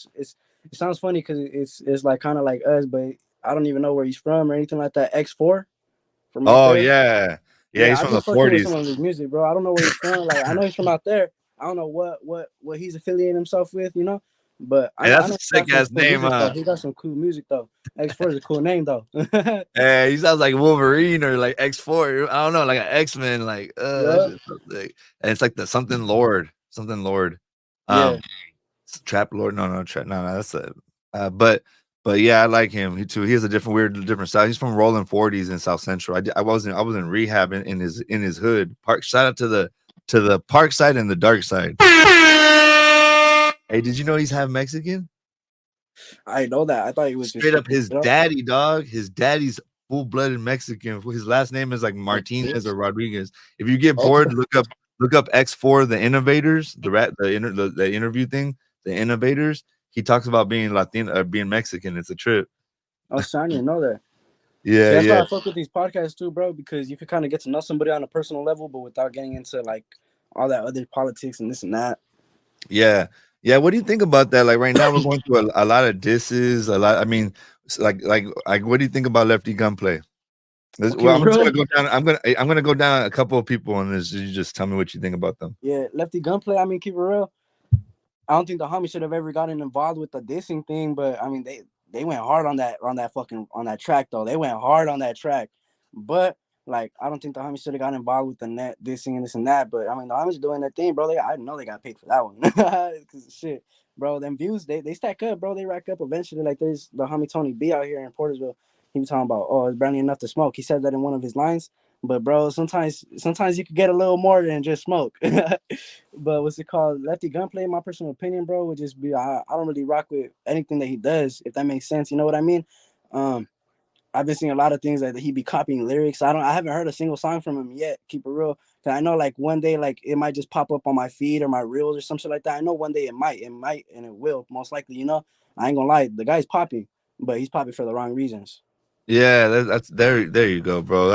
sounds funny because it's like kind of like us, but I don't even know where he's from or anything like that. X4 from out Oh there. yeah. Yeah, Yeah, he's I've from been the fucking with 40s. some of his music, bro. I don't know where he's from. Like I know he's from out there. I don't know what he's affiliating himself with, But I Hey, know I that's a know he got sick some ass cool name, music though. huh? He got some cool music though. X4 is a cool name though. Hey, he sounds like Wolverine or like X4. I don't know, like an X-Men, like that Yeah, shit sounds sick. And it's like the something Lord. Something Lord. yeah. Um Trap Lord. No, trap no, that's a but yeah, I like him. He too. He has a different style. He's from Rolling 40s in South Central. I was in rehab in his hood. Park shout out to the park side and the dark side. Hey, did you know he's half Mexican? I know that. I thought he was just Straight up fucking his it up. daddy, dog. His daddy's full-blooded Mexican. His last name is like Oh, Martinez shit. or Rodriguez. If you get Okay. bored, look up X4 the innovators, the interview thing, the innovators. He talks about being Latino being Mexican. It's a trip. Oh, shit, I didn't know that. See, Yeah, that's why yeah. I fuck with these podcasts too, bro, because you could kind of get to know somebody on a personal level, but without getting into like all that other politics and this and that. Yeah. Yeah, what do you think about that? Like right now we're going through a lot of disses, a lot I mean, like what do you think about Lefty Gunplay? Okay, Well, I'm just bro. gonna go down. I'm gonna go down a couple of people on this. You just tell me what you think about them. Yeah, Lefty Gunplay. I mean, keep it real. I don't think the homie should have ever gotten involved with the dissing thing, but I mean they went hard on that track though. They went hard on that track, but like I don't think the homie should have gotten involved with the net dissing and this and that. But I mean the homies doing their thing, bro. I know they got paid for that one. Cause shit, bro. Them views they stack up, bro. They rack up eventually. Like there's the homie Tony B out here in Portersville. He was talking about it's brandy enough to smoke. He said that in one of his lines. But bro, sometimes you could get a little more than just smoke. But what's it called? Lefty Gunplay, in my personal opinion, bro, would just be I don't really rock with anything that he does, if that makes sense. You know what I mean? Um, I've been seeing a lot of things that he be copying lyrics. I haven't heard a single song from him yet. Keep it real. Cause I know like one day like it might just pop up on my feed or my reels or some shit like that. I know one day it might, and it will most likely. I ain't gonna lie, the guy's popping, but he's popping for the wrong reasons. Yeah, that's there. There you go, bro.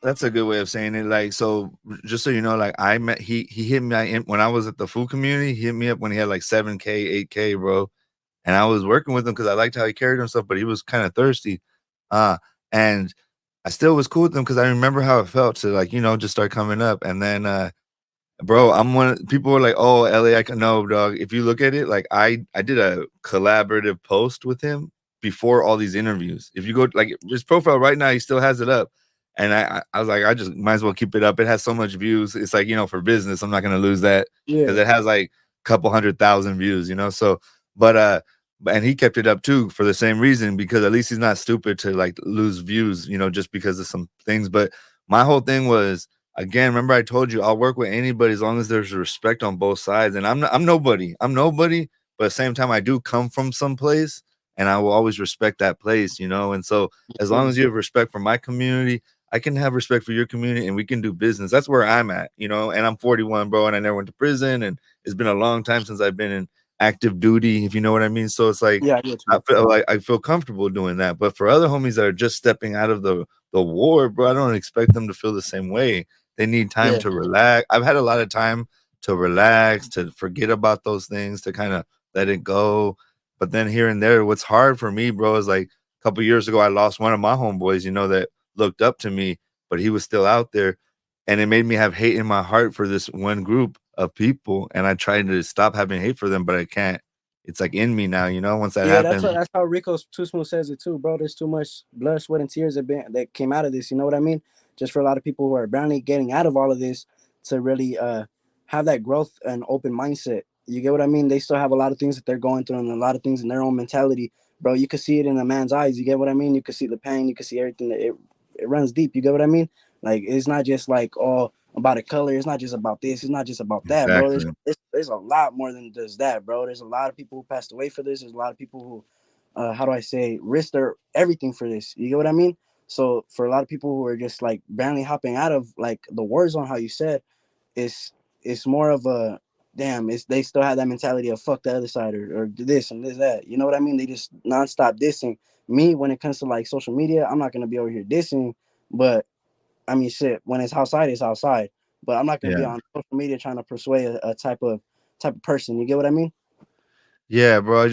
That's a good way of saying it. Like, so just so you know, like I met he hit me when I was at the food community. He hit me up when he had like 7K, 8K, bro. And I was working with him because I liked how he carried himself, but he was kind of thirsty. And I still was cool with him because I remember how it felt to like, just start coming up. And then bro, people were like, "Oh, LA, I can know, dog." If you look at it, like I did a collaborative post with him before all these interviews. If you go like his profile right now, he still has it up. And I was like, I just might as well keep it up. It has so much views. It's like, for business, I'm not gonna lose that because Yeah, it has like couple 100,000 views, so, but and he kept it up too for the same reason, because at least he's not stupid to like lose views, just because of some things. But my whole thing was, again, remember I told you I'll work with anybody as long as there's respect on both sides. And I'm nobody. I'm nobody, but at the same time I do come from some place, and I will always respect that place. And so as long as you have respect for my community, I can have respect for your community, and we can do business. That's where I'm at. And I'm 41, bro, and I never went to prison, and it's been a long time since I've been in active duty, if you know what I mean. So it's like Yeah, I get I you. feel like I feel comfortable doing that. But for other homies that are just stepping out of the war, bro, I don't expect them to feel the same way. They need time Yeah, to relax. I've had a lot of time to relax, to forget about those things, to kind of let it go. But then here and there, what's hard for me, bro, is like a couple years ago, I lost one of my homeboys, that looked up to me, but he was still out there. And it made me have hate in my heart for this one group of people. And I tried to stop having hate for them, but I can't. It's like in me now, once that yeah. happens. That's how Rico's Too Smooth says it too, bro. There's too much blood, sweat, and tears that came out of this. You know what I mean? Just for a lot of people who are barely getting out of all of this to really have that growth and open mindset. You get what I mean? They still have a lot of things that they're going through and a lot of things in their own mentality, bro. You could see it in a man's eyes. You get what I mean? You could see the pain. You could see everything that it runs deep. You get what I mean? Like it's not just like all about a color. It's not just about this. It's not just about that, bro. Exactly. There's a lot more than just that, bro. There's a lot of people who passed away for this. There's a lot of people who how do I say, risk their everything for this. You get what I mean? So for a lot of people who are just like barely hopping out of like the war zone, how you said, it's more of a damn. It's they still have that mentality of fuck the other side or this and this that. You know what I mean? They just nonstop dissing me when it comes to like social media. I'm not gonna be over here dissing, but I mean shit. When it's outside, it's outside. But I'm not gonna be Yeah. on social media trying to persuade a type of person. You get what I mean? Yeah, bro. I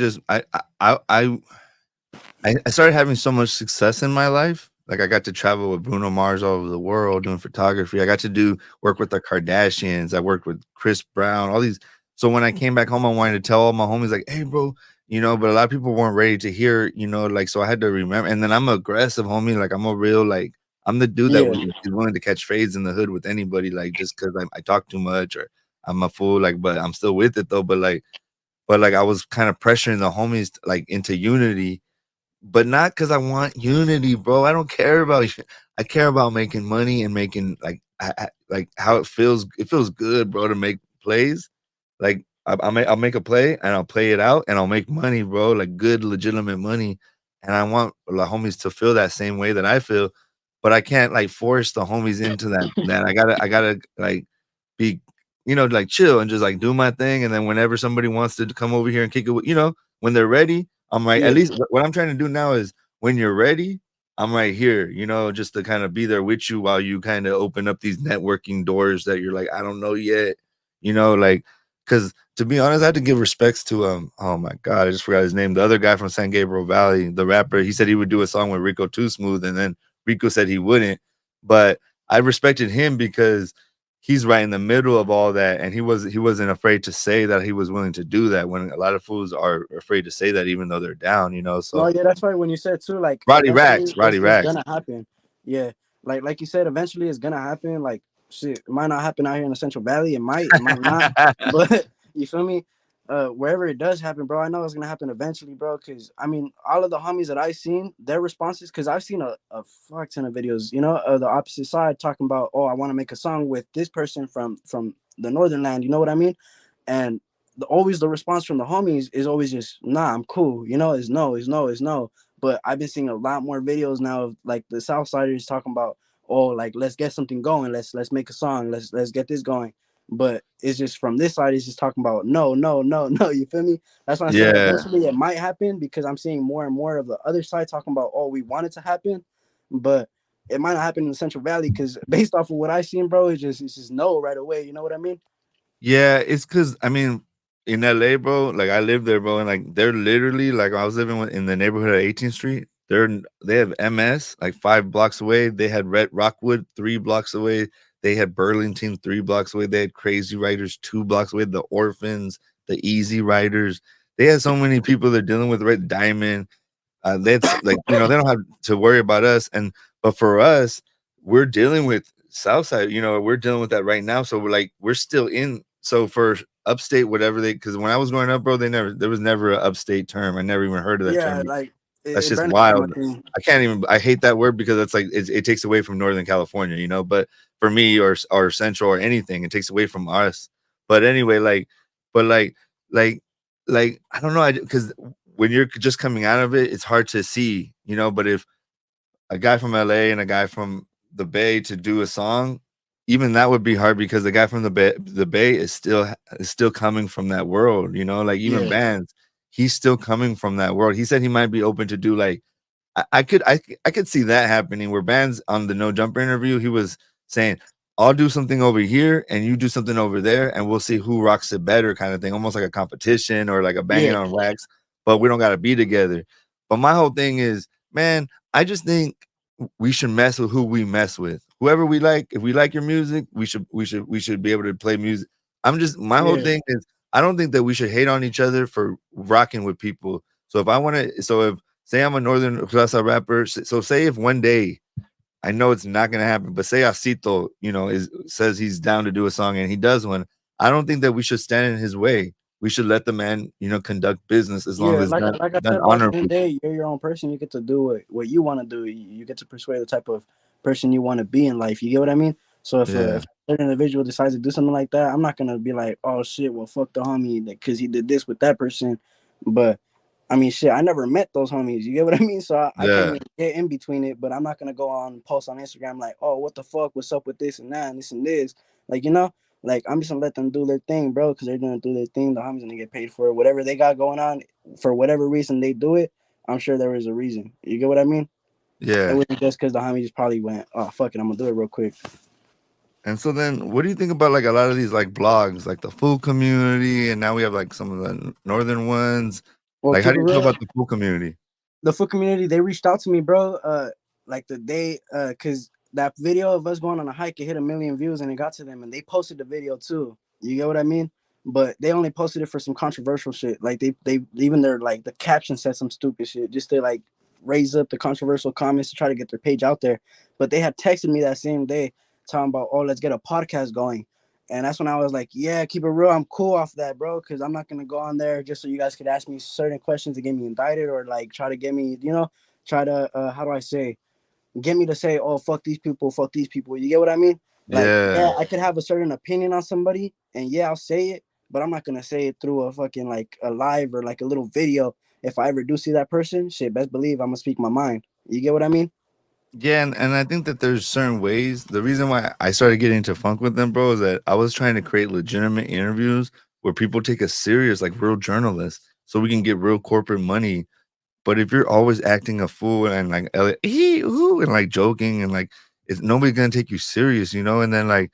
started having so much success in my life. Like I got to travel with Bruno Mars all over the world doing photography. I got to do work with the Kardashians. I worked with Chris Brown, all these. So when I came back home, I wanted to tell all my homies like, "Hey, bro," but a lot of people weren't ready to hear, like so I had to remember. And then I'm aggressive, homie. Like I'm a real like I'm the dude that Yeah. is willing to catch fades in the hood with anybody, like just because I talk too much or I'm a fool, like, but I'm still with it though. But I was kind of pressuring the homies like into unity, but not because I want unity, bro. I don't care about I care about making money and making like how it feels. It feels good, bro, to make plays. Like I'll make a play and I'll play it out and I'll make money, bro. Like good, legitimate money. And I want the homies to feel that same way that I feel, but I can't like force the homies into that. That I gotta like be, like chill and just like do my thing. And then whenever somebody wants to come over here and kick it, when they're ready, I'm right. At Yeah. least what I'm trying to do now is when you're ready, I'm right here, just to kind of be there with you while you kind of open up these networking doors that you're like, I don't know yet, like, because to be honest, I had to give respects to oh my god, I just forgot his name. The other guy from San Gabriel Valley, the rapper, he said he would do a song with Rico Too Smooth, and then Rico said he wouldn't. But I respected him because he's right in the middle of all that, and he wasn't afraid to say that he was willing to do that when a lot of fools are afraid to say that even though they're down. No, So yeah, that's right. When you said too, like Roddy eventually Racks, Roddy it's Racks. gonna happen. Yeah, like you said, eventually it's gonna happen. Like shit, it might not happen out here in the Central Valley. It might not. But you feel me? Wherever it does happen, bro, I know it's gonna happen eventually, bro. Cause I mean, all of the homies that I've seen, their responses, cause I've seen a fuck ton of videos, the opposite side talking about, oh, I want to make a song with this person from the northern land. You know what I mean? And always the response from the homies is always just nah, I'm cool. Is no, is no, is no. But I've been seeing a lot more videos now of like the Southsiders talking about, oh, like let's get something going, let's make a song, let's get this going. But it's just from this side, it's just talking about no, no, no, no. You feel me? That's why I said Yeah. eventually it might happen because I'm seeing more and more of the other side talking about, oh, we want it to happen, but it might not happen in the Central Valley because based off of what I seen, bro, it's just no right away. You know what I mean? Yeah, it's because I mean, in LA, bro, like I live there, bro, and like they're literally like I was living in the neighborhood of 18th Street. They have MS like 5 blocks away. They had Red Rockwood 3 blocks away. They had Burlington 3 blocks away. They had Crazy Riders 2 blocks away. The Orphans, the Easy Riders. They had so many people they're dealing with. Red Diamond. That's like they don't have to worry about us. But for us, we're dealing with Southside. We're dealing with that right now. So we're still in. So for upstate, whatever they, because when I was growing up, bro, there was never an upstate term. I never even heard of that Yeah, term. like That's it just barely became a wild. thing. I can't even. I hate that word because it's like it takes away from Northern California, you know. But for me, or Central or anything, it takes away from us. But anyway, but like I don't know, because when you're just coming out of it, it's hard to see, you know. But if a guy from LA and a guy from the Bay to do a song, even that would be hard because the guy from the Bay is still coming from that world, you know, like even Yeah, bands, he's still coming from that world. He said he might be open to do like I could see that happening where bands on the No Jumper interview, he was saying, I'll do something over here and you do something over there, and we'll see who rocks it better, kind of thing, almost like a competition or like a banging yeah, on wax, but we don't gotta be together. But my whole thing is, man, I just think we should mess with who we mess with. Whoever we like, if we like your music, we should be able to play music. My whole yeah, thing is I don't think that we should hate on each other for rocking with people. So if I want to, so if say I'm a Northern Plaza rapper. So say if one day I know it's not gonna happen, but say Asito, is says he's down to do a song and he does one. I don't think that we should stand in his way. We should let the man, conduct business as long yeah. as it's Like I done said, bro. At the end of honorably. the day, you're your own person. You get to do what you want to do. You get to persuade the type of person you want to be in life. You get what I mean? So if Yeah, a certain individual decides to do something like that, I'm not gonna be like, oh shit, well fuck the homie because he did this with that person. But I mean, shit, I never met those homies. You get what I mean? So I can't yeah, even get in between it. But I'm not gonna go on post on Instagram like, oh, what the fuck? What's up with this and that and this and this? Like, like I'm just gonna let them do their thing, bro, because they're gonna do their thing. The homies gonna get paid for it. Whatever they got going on, for whatever reason they do it. I'm sure there is a reason. You get what I mean? It yeah. wasn't just because the homies just probably went, oh fuck it, I'm gonna do it real quick. And so then, what do you think about like a lot of these like blogs, like the food community, and now we have like some of the northern ones. Well, Like, how keep do it you feel real. about the food community? The food community, they reached out to me, bro. Like the day, cause that video of us going on a hike, it hit 1 million views, and it got to them, and they posted the video too. You get what I mean? But they only posted it for some controversial shit. Like they even their like the caption said some stupid shit just to like raise up the controversial comments to try to get their page out there. But they had texted me that same day talking about, oh, let's get a podcast going. And that's when I was like, yeah, keep it real. I'm cool off that, bro, because I'm not gonna go on there just so you guys could ask me certain questions to get me indicted or like try to get me, try to how do I say, get me to say, oh fuck these people, fuck these people. You get what I mean? Like, Yeah, yeah, I could have a certain opinion on somebody, and yeah, I'll say it, but I'm not gonna say it through a fucking like a live or like a little video. If I ever do see that person, shit, best believe I'm gonna speak my mind. You get what I mean? yeah, and I think that there's certain ways. The reason why I started getting into funk with them, bro, is that I was trying to create legitimate interviews where people take us serious, like real journalists, so we can get real corporate money. But if you're always acting a fool and like and like joking and like it's nobody's gonna take you serious, you know. And then like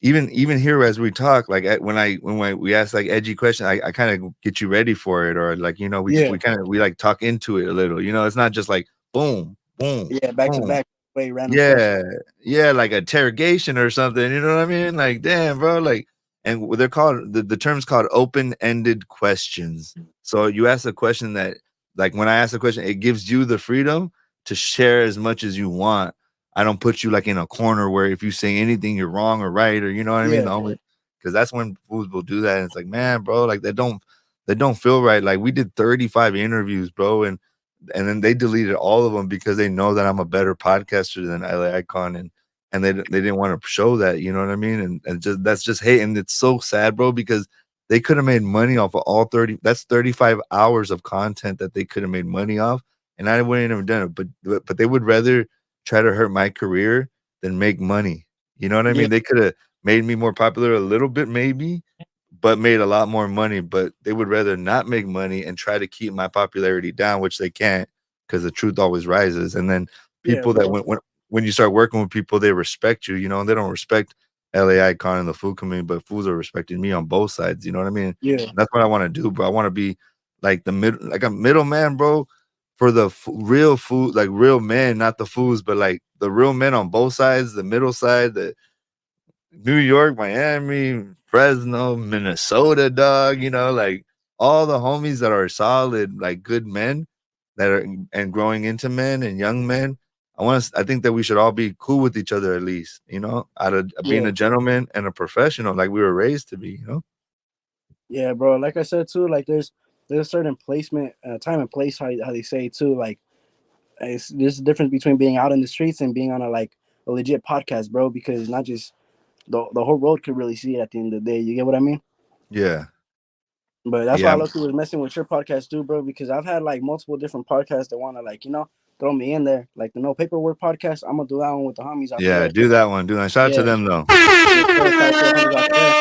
even here as we talk, like when we ask like edgy questions, I kind of get you ready for it, or like Yeah, we like talk into it a little. It's not just like boom, boom, yeah, back to boom. back, way random question. Yeah, yeah, like interrogation or something, you know what I mean? Like, damn, bro, like, and they're called the term's called open-ended questions. So you ask a question that, like, when I ask a question, it gives you the freedom to share as much as you want. I don't put you like in a corner where if you say anything, you're wrong or right, or you know what I mean? Yeah, The only because that's when fools will do that. And it's like, man, bro, like they don't feel right. Like we did 35 interviews, bro, and then they deleted all of them because they know that I'm a better podcaster than LA Icon, and they didn't want to show that, you know what I mean? And just that's just hate, and it's so sad, bro, because they could have made money off of all 30. That's 35 hours of content that they could have made money off, and I wouldn't have done it. But they would rather try to hurt my career than make money. You know what I yeah, mean? They could have made me more popular a little bit, maybe, but made a lot more money. But they would rather not make money and try to keep my popularity down, which they can't because the truth always rises. And then yeah, people that bro. when you start working with people, they respect you, and they don't respect LA Icon and the food community, but fools are respecting me on both sides. You know what I mean? Yeah, And that's what I want to do, bro. I want to be like like a middleman, bro, for the real food, like real men, not the fools, but like the real men on both sides, the middle side, the New York, Miami, Fresno, Minnesota, dog, like all the homies that are solid, like good men that are and growing into men and young men. I think that we should all be cool with each other at least, you know, out of being Yeah, a gentleman and a professional, like we were raised to be, you know. yeah, bro. Like I said too, like there's a certain placement, time and place how they say too. Like there's a difference between being out in the streets and being on a legit podcast, bro. Because not just the whole world could really see it at the end of the day. You get what I mean? Yeah, But that's why I yeah, look was messing with your podcast too, bro. Because I've had like multiple different podcasts that want to throw me in there, like the No Paperwork podcast. I'm gonna do that one with the homies out yeah. there. Do that one. Do that. Shout out to Yeah, them though. yes, sir. Shout out to the homies out there.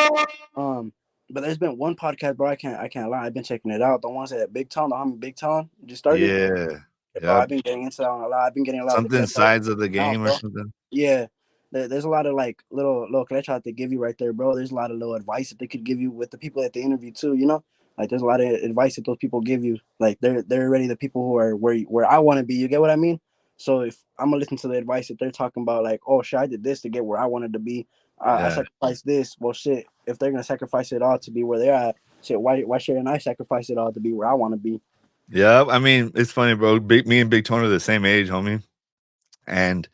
Um, but there's been one podcast, bro. I can't lie. I've been checking it out. The ones that Big Town, the homie Big Town just started. Yeah, Yeah, bro, yep. I've been getting into that one a lot. I've been getting a lot of the Something clecha sides of the out, game or bro. something. Yeah, there's a lot of like little clecha that they give you right there, bro. There's a lot of little advice that they could give you with the people that they interview too. You know, like there's a lot of advice that those people give you. Like they're already the people who are where I want to be. You get what I mean? So if I'm gonna listen to the advice that they're talking about, like, oh shit, I did this to get where I wanted to be. I Yeah. sacrificed this. Well, shit, if they're gonna sacrifice it all to be where they're at, shit, why shouldn't I sacrifice it all to be where I want to be? Yeah, I mean, it's funny, bro. Me and Big Tone are the same age, homie. And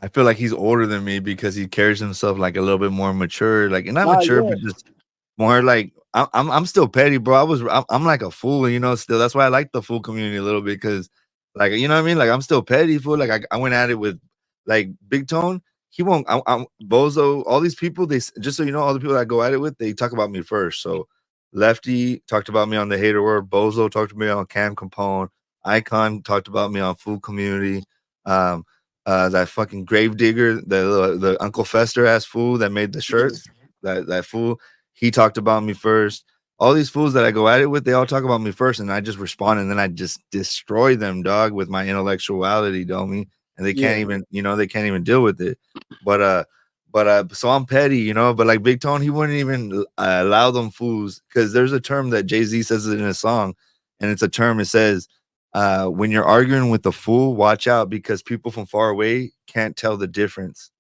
I feel like he's older than me because he carries himself like a little bit more mature, like and not Nah, mature, yeah, but just more like I'm still petty, bro. I'm like a fool, you know. Still, that's why I like the fool community a little bit because, like, you know what I mean. Like, I'm still petty, fool. Like, I went at it with like Big Tone. He won't. I'm Bozo. All these people. Just so you know, all the people that I go at it with, they talk about me first. So, Lefty talked about me on the hater word. Bozo talked to me on Cam Capone. Icon talked about me on fool community. Um, that fucking gravedigger, the Uncle Fester ass fool that made the yeah, shirts. That fool, he talked about me first. All these fools that I go at it with, they all talk about me first, and I just respond, and then I just destroy them, dog, with my intellectuality, domie, and they can't yeah, even, you know, they can't even deal with it. But so I'm petty, you know. But like Big Tone, he wouldn't even allow them fools because there's a term that Jay Z says it in a song, and it's a term. It says when you're arguing with a fool, watch out because people from far away can't tell the difference.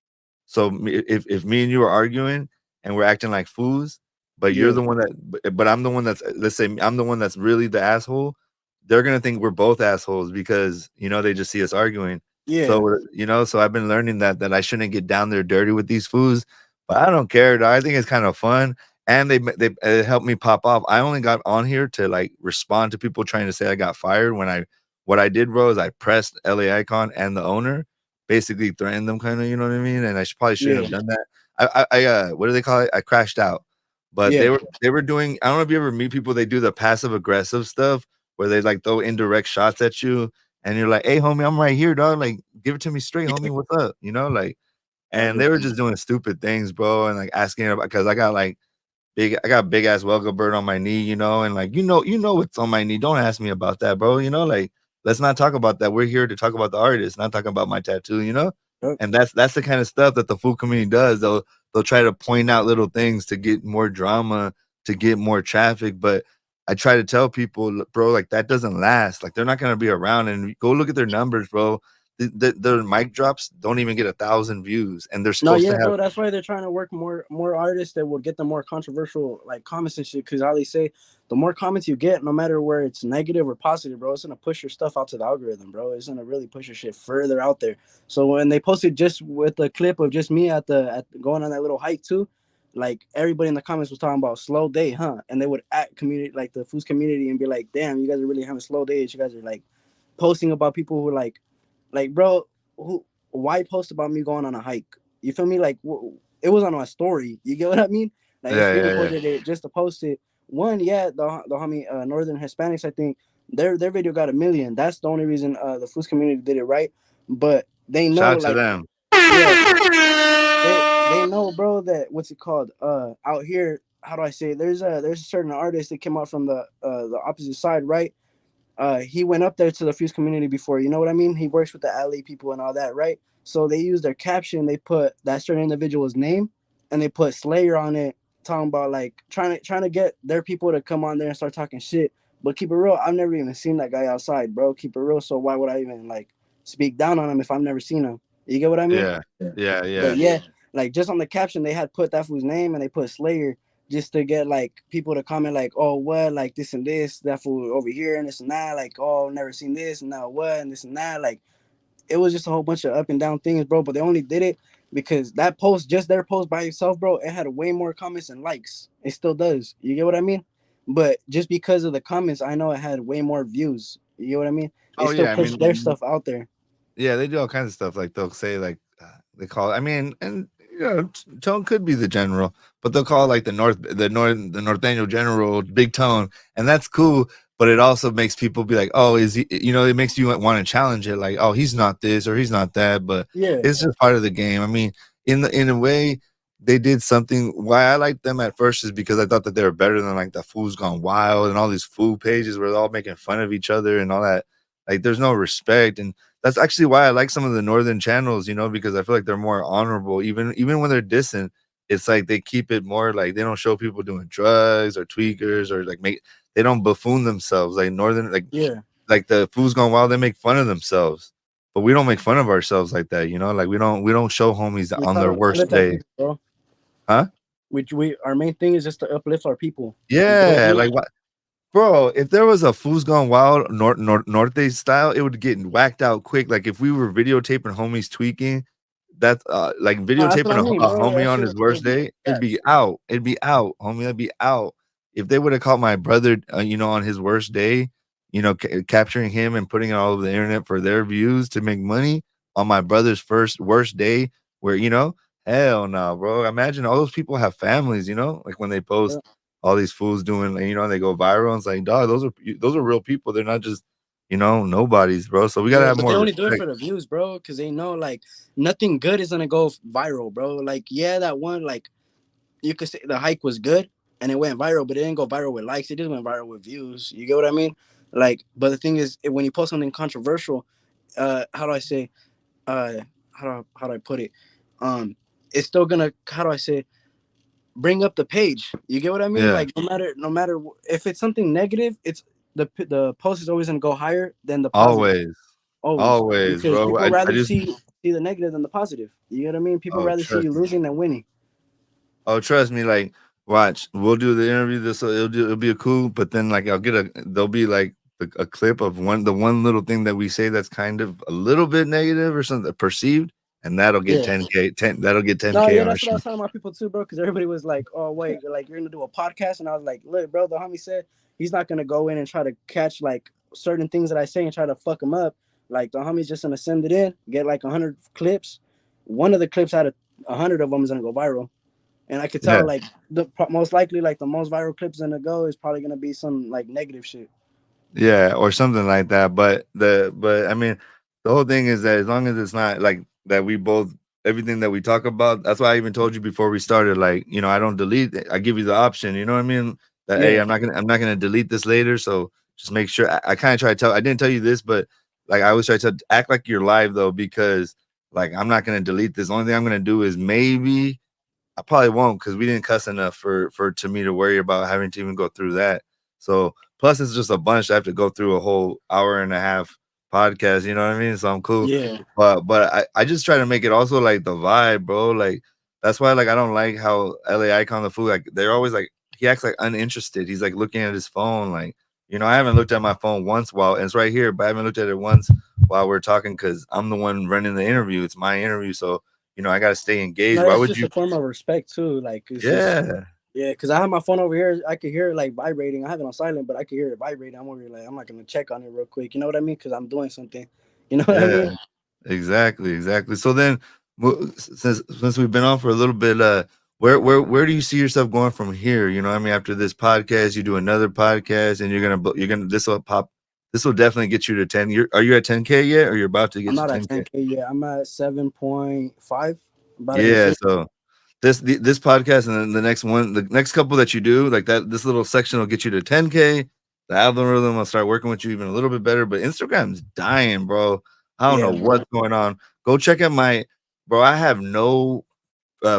So if me and you are arguing and we're acting like fools, but you're yeah, the one that, but I'm the one that's, let's say I'm the one that's really the asshole. They're gonna think we're both assholes because you know they just see us arguing. yeah, So you know, so I've been learning that I shouldn't get down there dirty with these fools, but I don't care. Dog. I think it's kind of fun, and they it helped me pop off. I only got on here to like respond to people trying to say I got fired. When I what I did, bro, is I pressed LA Icon and the owner, basically threatened them, kind of, you know what I mean? And probably shouldn't have yeah, done that. What do they call it? I crashed out. But yeah. they were doing. I don't know if you ever meet people. They do the passive aggressive stuff where they like throw indirect shots at you, and you're like, "Hey, homie, I'm right here, dog. Like, give it to me straight, homie. What's up?" You know, like, and they were just doing stupid things, bro, and like asking about because I got big ass welcome bird on my knee, you know, and like you know what's on my knee. Don't ask me about that, bro. You know, like let's not talk about that. We're here to talk about the artist, not talking about my tattoo, you know? Yep. And that's the kind of stuff that the food community does. They'll try to point out little things to get more drama, to get more traffic. But I try to tell people, bro, like that doesn't last. Like they're not gonna be around. And go look at their numbers, bro. Their mic drops don't even get 1,000 views, and they're No, supposed to yeah, have. bro. That's why they're trying to work more artists that will get the more controversial like comments and shit. Because how they say, the more comments you get, no matter where it's negative or positive, bro, it's gonna push your stuff out to the algorithm, bro. It's gonna really push your shit further out there. So when they posted just with the clip of just me at going on that little hike too, like everybody in the comments was talking about slow day, huh? And they would at community like the foods community and be like, damn, you guys are really having slow days. You guys are like posting about people who like bro, who why post about me going on a hike? You feel me? Like it was on my story. You get what I mean? Like I Yeah, screen yeah, yeah. recorded it just to post it. One, yeah, the homie Northern Hispanics, I think their video got 1 million. That's the only reason the Foods community did it right. But they know, Shout out to like, them. yeah, they know, bro, that what's it called? Out here, how do I say it? There's a certain artist that came out from the opposite side, right? He went up there to the Fuse community before. You know what I mean? He works with the LA people and all that, right? So they use their caption. They put that certain individual's name, and they put Slayer on it, talking about like trying to get their people to come on there and start talking shit. But keep it real, I've never even seen that guy outside, bro. Keep it real. So why would I even like speak down on him if I've never seen him? You get what I mean? Yeah, yeah, But yeah. yeah, like just on the caption, they had put that fool's name and they put Slayer just to get like people to comment like, oh what, like this and this, that fool over here and this and that, like oh never seen this and now what and this and that, like it was just a whole bunch of up and down things, bro. But they only did it because that post, just their post by itself, bro, it had way more comments and likes. It still does. You get what I mean? But just because of the comments, I know it had way more views. You get what I mean? It Oh still yeah, I pushed their mean, stuff out there. yeah, they do all kinds of stuff. Like they'll say like they call. I mean, and you know, Tone could be the general, but they'll call like the Norteño general Big Tone, and that's cool. But it also makes people be like, oh, is he? You know, it makes you want to challenge it. Like, oh, he's not this or he's not that. But Yeah, it's just part of the game. I mean, in a way, they did something. Why I liked them at first is because I thought that they were better than like the Food's Gone Wild and all these food pages where they're all making fun of each other and all that. Like, there's no respect and that's actually why I like some of the northern channels, you know, because I feel like they're more honorable. Even when they're dissing, it's like they keep it more like they don't show people doing drugs or tweakers or like make they don't buffoon themselves. Like northern yeah. like the Food's Gone Wild, they make fun of themselves. But we don't make fun of ourselves like that, you know? Like we don't show homies We on try their to worst uplift our day. people, bro. Huh? Which we our main thing is just to uplift our people. You get what I Yeah, mean? like what bro, if there was a Fool's Gone Wild Norte style, it would get whacked out quick. Like if we were videotaping homies tweaking, that's like That's what videotaping I mean, a bro. homie That on shit his would worst be day, it'd gas. be out. It'd be out, homie. That'd be out. If they would have caught my brother, you know, on his worst day, you know, capturing him and putting it all over the internet for their views to make money on my brother's first worst day, where you know, hell no, bro. Imagine all those people have families, you know, like when they post Yeah. all these fools doing, like, you know, they go viral. And it's like, dog, those are real people. They're not just, you know, nobodies, bro. So we gotta Yeah, have but they more only do it respect. for the views, bro, because they know like nothing good is gonna go viral, bro. Like, yeah, that one, like you could say the hike was good and it went viral, but it didn't go viral with likes. It just went viral with views. You get what I mean? Like, but the thing is, when you post something controversial, how do I say? Uh, how do I put it? Um, it's still gonna, how do I say? Bring up the page. You get what I mean? Yeah, Like, no matter if it's something negative, it's the post is always gonna go higher than the positive. always, Always, always, because bro. people I rather just see the negative than the positive. You get what I mean? People oh rather see trust you me. losing than winning. Oh, trust me, like, watch, we'll do the interview. It'll be a cool, but then like there'll be like a clip of the one little thing that we say that's kind of a little bit negative or something perceived, and that'll get Yeah. 10K, that'll get No, 10K yeah, on our that's what I shit. was telling my people too, bro. Because everybody was like, "Oh, wait, like you're gonna do a podcast," and I was like, "Look, bro, the homie said he's not gonna go in and try to catch like certain things that I say and try to fuck him up. Like the homie's just gonna send it in, get like 100 clips. One of the clips out of 100 of them is gonna go viral, and I could Yeah. tell like the most likely like the most viral clips gonna go is probably gonna be some like negative shit. Yeah, or something like that. But I mean, the whole thing is that as long as it's not like that, we both everything that we talk about. That's why I even told you before we started. Like, you know, I don't delete it. I give you the option. You know what I mean? That hey, Yeah, I'm not gonna delete this later. So just make sure. I kind of try to tell. I didn't tell you this, but like I always try to act like you're live though, because like I'm not gonna delete this. The only thing I'm gonna do is maybe I probably won't because we didn't cuss enough for to me to worry about having to even go through that. So plus it's just a bunch. I have to go through a whole hour and a half podcast. You know what I mean? So I'm cool. yeah, But I just try to make it also like the vibe, bro. Like that's why like I don't like how LA Icon the fool like they're always like he acts like uninterested. He's like looking at his phone like you know I haven't looked at my phone once while and it's right here, but I haven't looked at it once while we're talking because I'm the one running the interview. It's my interview, so you know I got to stay engaged. no, Why that's would just you a form of respect too. Like it's just yeah. yeah, because I have my phone over here. I could hear it like vibrating. I have it on silent, but I could hear it vibrating. I'm over here like I'm not gonna check on it real quick. You know what I mean? Because I'm doing something. You know what I Yeah, mean? exactly, exactly. So then, since we've been on for a little bit, where do you see yourself going from here? You know, what I mean, after this podcast, you do another podcast, and you're gonna this will pop. This will definitely get you to 10. Are you at 10K yet, or you're about to I'm get to not at 10K? 10K yet. I'm at 7.5. About to hit Yeah. 8. So this podcast and then the next one, the next couple that you do, like that, this little section will get you to 10K. The algorithm will start working with you even a little bit better. But Instagram's dying, bro. I don't know Yeah, what's going on. Go check out my bro. I have no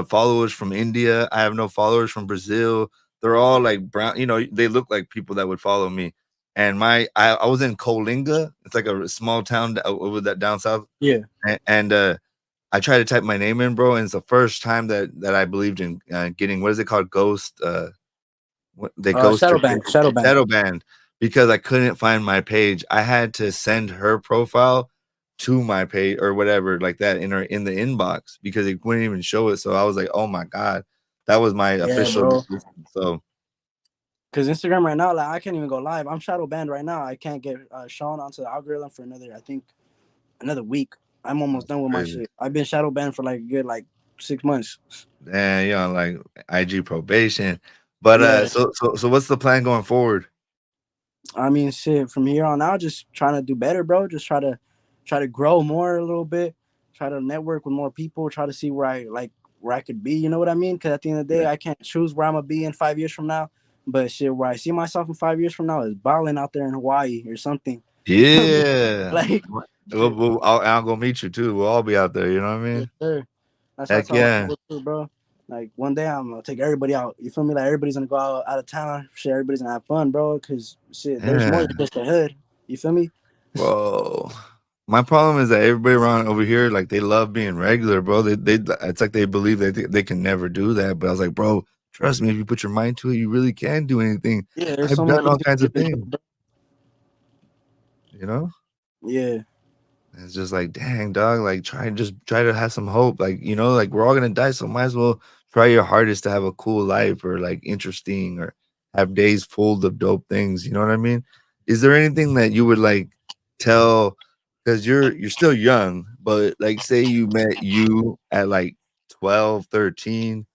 followers from India. I have no followers from Brazil. They're all like brown. You know, they look like people that would follow me. And I was in Coalinga. It's like a small town over that down south. yeah. And I tried to type my name in, bro, and it's the first time that I believed in getting what is it called, ghost? They ghost Shadow your ban, shadow ban. shadow banned because I couldn't find my page. I had to send her profile to my page or whatever like that in the inbox because it wouldn't even show it. So I was like, oh my god, that was my Yeah, official bro. decision. So Because Instagram right now, like I can't even go live. I'm shadow banned right now. I can't get shown onto the algorithm for another, I think, another week. I'm almost that's done with my crazy. shit. I've been shadow banned for like a good like 6 months. And you're on like IG probation. But Yeah, so what's the plan going forward? I mean, shit. From here on out, just trying to do better, bro. Just try to grow more a little bit. Try to network with more people. Try to see where I could be. You know what I mean? Because at the end of the day, Yeah. I can't choose where I'm gonna be in 5 years from now. But shit, where I see myself in 5 years from now is balling out there in Hawaii or something. You feel me? Yeah. Like, shit. I'll go meet you too. We'll all be out there. You know what I Yes, mean? sir. That's how I Heck tell my yeah. people too, bro. Like one day I'm gonna take everybody out. You feel me? Like everybody's gonna go out of town. Shit, everybody's gonna have fun, bro. Cause shit, there's more Yeah. than just the hood. You feel me? Bro. My problem is that everybody around over here, like they love being regular, bro. They it's like they believe they can never do that. But I was like, bro, trust me, if you put your mind to it, you really can do anything. Yeah, there's I've so many done things all you kinds can of get into, things, bro. you know? Yeah, It's just like, dang, dog, like try to have some hope. Like, like we're all gonna die, so might as well try your hardest to have a cool life or like interesting or have days full of dope things. You know what I mean? Is there anything that you would like tell because you're still young, but like say you met you at like 12, 13.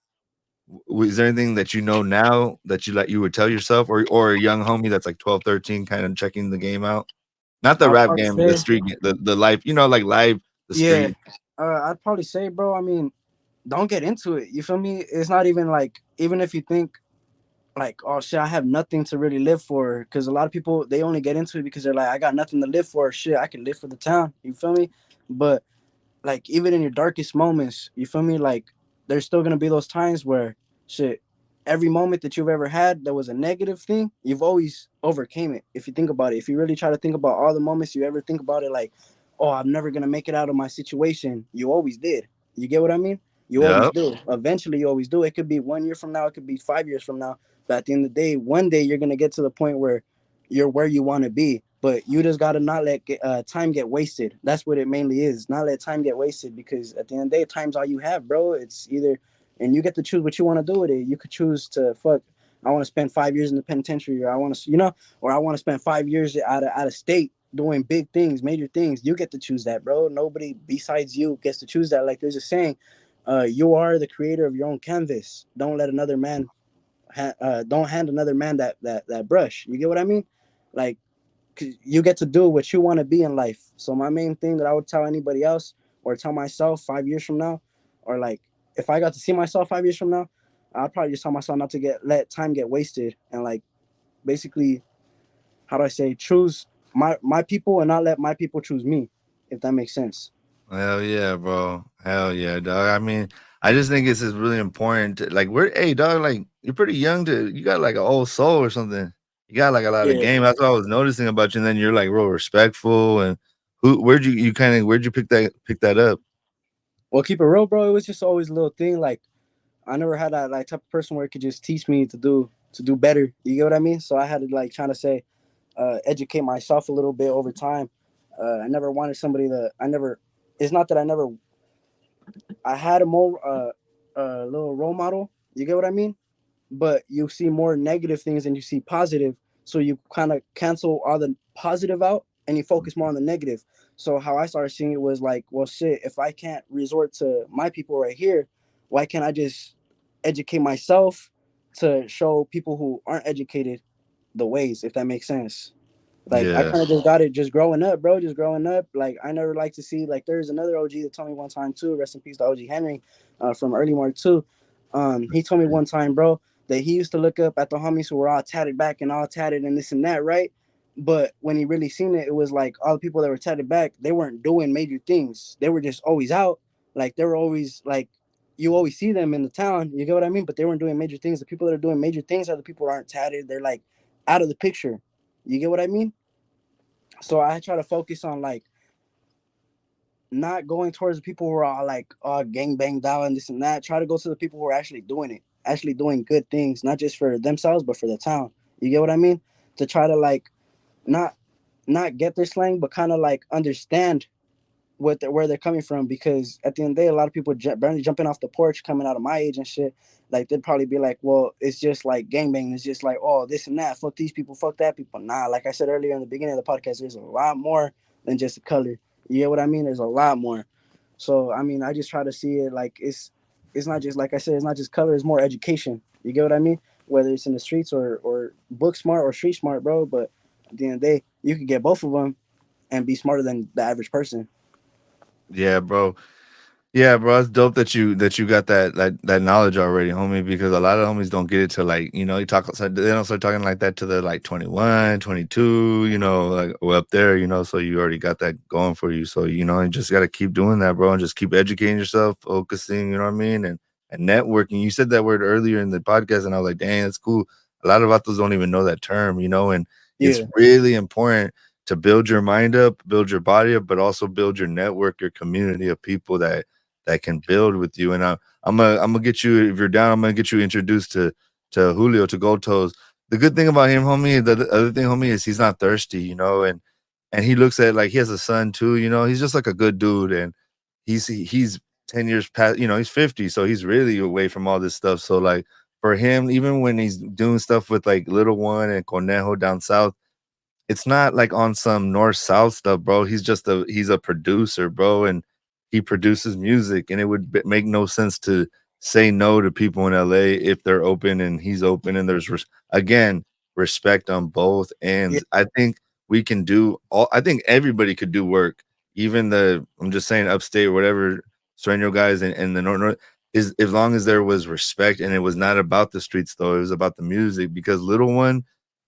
Is there anything that you know now that you would tell yourself or a young homie that's like 12, 13, kind of checking the game out? Not the I'll rap probably game, the say, street the life, like live, the yeah, street. I'd probably say, bro. I mean, don't get into it. You feel me? It's not even like, even if you think like, oh shit, I have nothing to really live for. Because a lot of people they only get into it because they're like, I got nothing to live for. Shit, I can live for the town. You feel me? But like even in your darkest moments, you feel me? Like there's still gonna be those times where shit, every moment that you've ever had that was a negative thing, you've always overcame it. If you think about it, if you really try to think about all the moments you ever think about it, like, oh, I'm never gonna make it out of my situation, you always did. You get what I mean? You always Yep. do. Eventually, you always do. It could be 1 year from now, it could be 5 years from now. But at the end of the day, one day you're gonna get to the point where you're where you want to be, but you just got to not let time get wasted. That's what it mainly is. Not let time get wasted, because at the end of the day, time's all you have, bro. It's either, and you get to choose what you want to do with it. You could choose to fuck, I want to spend 5 years in the penitentiary, or I want to, or I want to spend 5 years out of state doing big things, major things. You get to choose that, bro. Nobody besides you gets to choose that. Like there's a saying, you are the creator of your own canvas. Don't let another man don't hand another man that brush. You get what I mean? Like, 'cause you get to do what you want to be in life. So my main thing that I would tell anybody else or tell myself 5 years from now, or like if I got to see myself 5 years from now, I'd probably just tell myself not to let time get wasted, and like basically, how do I say, choose my people and not let my people choose me, if that makes sense. Hell yeah, bro. Hell yeah, dog. I mean, I just think it's just really important to like hey dog, like you're pretty young you got like an old soul or something. You got like a lot of Yeah. game. That's what I was noticing about you. And then you're like real respectful and where'd you pick that up? Well, keep it real, bro. It was just always a little thing. Like I never had that like type of person where it could just teach me to do better. You get what I mean? So I had to like trying to say, educate myself a little bit over time. I never wanted somebody that I never. It's not that I never. I had a more little role model. You get what I mean? But you see more negative things than you see positive. So you kind of cancel all the positive out and you focus more on the negative. So how I started seeing it was like, well, shit, if I can't resort to my people right here, why can't I just educate myself to show people who aren't educated the ways, if that makes sense? Like I Yeah. kind of just got it just growing up, bro. Just growing up. Like I never like to see, like there's another OG that told me one time too. Rest in peace to OG Henry, from Earlanero too. He told me one time, bro, that he used to look up at the homies who were all tatted back and all tatted and this and that, right? But when he really seen it, it was like all the people that were tatted back, they weren't doing major things. They were just always out. Like they were always like, you always see them in the town. You get what I mean? But they weren't doing major things. The people that are doing major things are the people that aren't tatted. They're like out of the picture. You get what I mean? So I try to focus on like not going towards the people who are all like gang banged out and this and that. Try to go to the people who are actually doing it, actually doing good things, not just for themselves but for the town. You get what I mean? To try to like not not get their slang, but kind of like understand where they're coming from, because at the end of the day, a lot of people barely jumping off the porch coming out of my age and shit. Like they'd probably be like, well, it's just like gangbang. It's just like, oh, this and that. Fuck these people. Fuck that people. Nah, like I said earlier in the beginning of the podcast, there's a lot more than just the color. You get what I mean? There's a lot more. So I mean, I just try to see it like it's not just like I said, it's not just color. It's more education. You get what I mean? Whether it's in the streets or book smart or street smart, bro. But at the end of the day, you could get both of them and be smarter than the average person. Yeah, bro. Yeah, bro, it's dope that you got that knowledge already, homie, because a lot of homies don't get it to like, you talk so they don't start talking like that to the like 21, 22, like or up there, so you already got that going for you. So, you just gotta keep doing that, bro, and just keep educating yourself, focusing, you know what I mean? And networking. You said that word earlier in the podcast, and I was like, dang, that's cool. A lot of vatos don't even know that term, and it's Yeah, really important to build your mind up, build your body up, but also build your network, your community of people that can build with you. And I'm gonna get you, if you're down. I'm gonna get you introduced to Julio, to Gold Toes. The good thing about him, homie, the other thing, homie, is he's not thirsty, and he looks at like he has a son too. He's just like a good dude, and he's 10 years past. He's 50, so he's really away from all this stuff. So like for him, even when he's doing stuff with like Little One and Conejo down south, it's not like on some north south stuff, bro. He's a producer, bro, and he produces music, and it would make no sense to say no to people in LA if they're open and he's open, and there's again respect on both yeah, ends. I think we can do all. I think everybody could do work, even the I'm just saying upstate or whatever Sueño guys and the north is, as long as there was respect, and it was not about the streets though. It was about the music, because Little One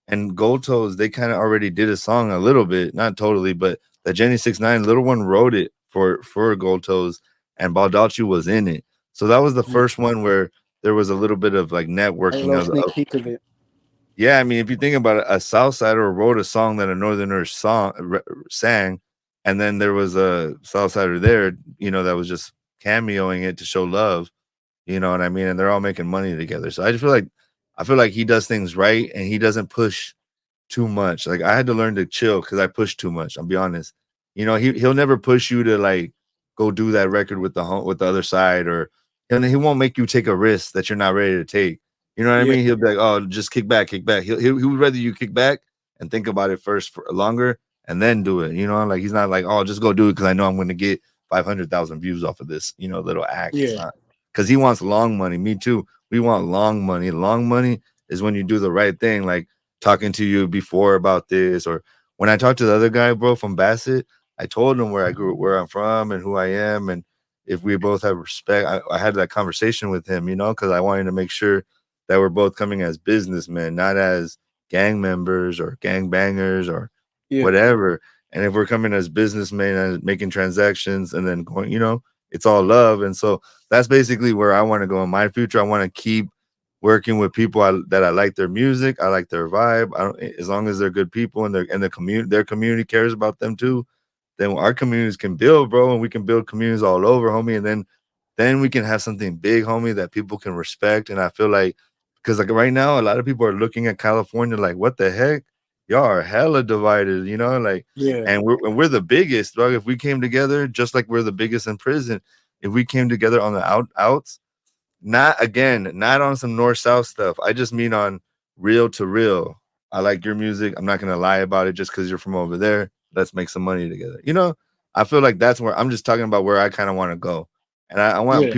and Gold Toes, they kind of already did a song a little bit, not totally, but the Jenny 69, Little One wrote it for Gold Toes, and Baldacci was in it. So that was the yeah. first one where there was a little bit of like Like a networking little of, sneak peek of it. yeah. I mean, if you think about it, a Southsider wrote a song that a Northerner sang, and then there was a Southsider there, that was just cameoing it to show love. You know what I mean? And they're all making money together. So I feel like he does things right, and he doesn't push too much. Like I had to learn to chill because I pushed too much. I'll be honest. He'll never push you to like go do that record with with the other side, or and he won't make you take a risk that you're not ready to take. You know what I Yeah, mean? He'll be like, "Oh, just kick back, kick back." He would rather you kick back and think about it first for longer and then do it. Like he's not like, "Oh, just go do it because I know I'm going to get 500,000 views off of this." Little act. It's yeah, not because he wants long money. Me too. We want long money. Long money is when you do the right thing, like talking to you before about this, or when I talked to the other guy, bro, from Bassett, I told him where I'm from, and who I am, and if we both have respect. I had that conversation with him, because I wanted to make sure that we're both coming as businessmen, not as gang members or gang bangers or yeah, whatever. And if we're coming as businessmen and making transactions and then going, it's all love. And so that's basically where I want to go in my future. I want to keep working with people that I like their music, I like their vibe. I don't, as long as they're good people, and their community cares about them too, then our communities can build, bro, and we can build communities all over, homie. And then we can have something big, homie, that people can respect. And I feel like, because like right now, a lot of people are looking at California like, what the heck? Y'all are hella divided, like, yeah, and we're the biggest, bro. If we came together, just like we're the biggest in prison, if we came together on the outs, not on some north south stuff. I just mean on real to real. I like your music. I'm not gonna lie about it just because you're from over there. Let's make some money together. I feel like that's where I'm just talking about where I kind of want to go. And yeah, I want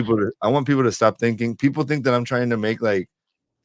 people to stop thinking. People think that I'm trying to make like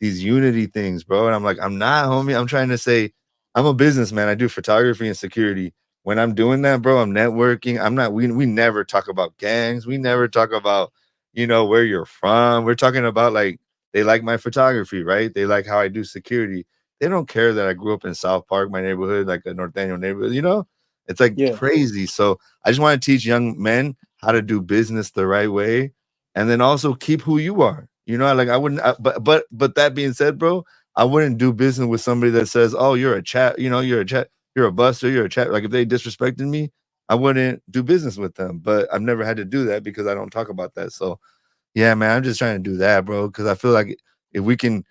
these unity things, bro. And I'm like, I'm not, homie. I'm trying to say I'm a businessman. I do photography and security. When I'm doing that, bro, I'm networking. I'm not, we never talk about gangs. We never talk about, where you're from. We're talking about like they like my photography, right? They like how I do security. They don't care that I grew up in South Park, my neighborhood, like a Northaniel neighborhood. It's like yeah, crazy. So I just want to teach young men how to do business the right way, and then also keep who you are. Like I wouldn't, but that being said, bro, I wouldn't do business with somebody that says, "Oh, you're a chat, you're a buster, you're a chat." Like if they disrespected me, I wouldn't do business with them. But I've never had to do that because I don't talk about that. So yeah, man, I'm just trying to do that, bro, because I feel like if we can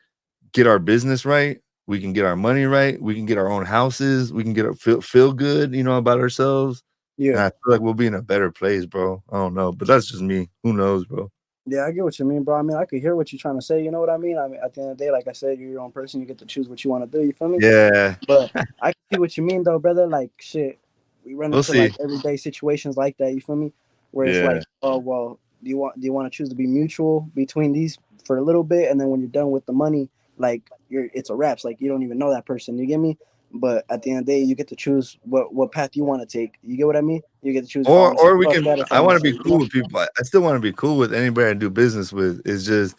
get our business right, we can get our money right, we can get our own houses, we can get our feel good, about ourselves. Yeah. and I feel like we'll be in a better place, bro. I don't know, but that's just me. Who knows, bro? Yeah, I get what you mean, bro. I mean, I could hear what you're trying to say. You know what I mean? I mean, at the end of the day, like I said, you're your own person. You get to choose what you want to do. You feel me? Yeah, But I can see what you mean, though, brother. Like, shit, we run we'll into see. like everyday situations like that. You feel me? Where it's Yeah. like, oh well, do you want to choose to be mutual between these for a little bit, and then when you're done with the money, like it's a wraps. Like you don't even know that person. You get me? But at the end of the day, you get to choose what path you want to take. You get what I mean? You get to choose if I want to say Or we fuck can. that, if I I want want to to be say, cool with people. I still want to be cool with anybody I do business with. It's just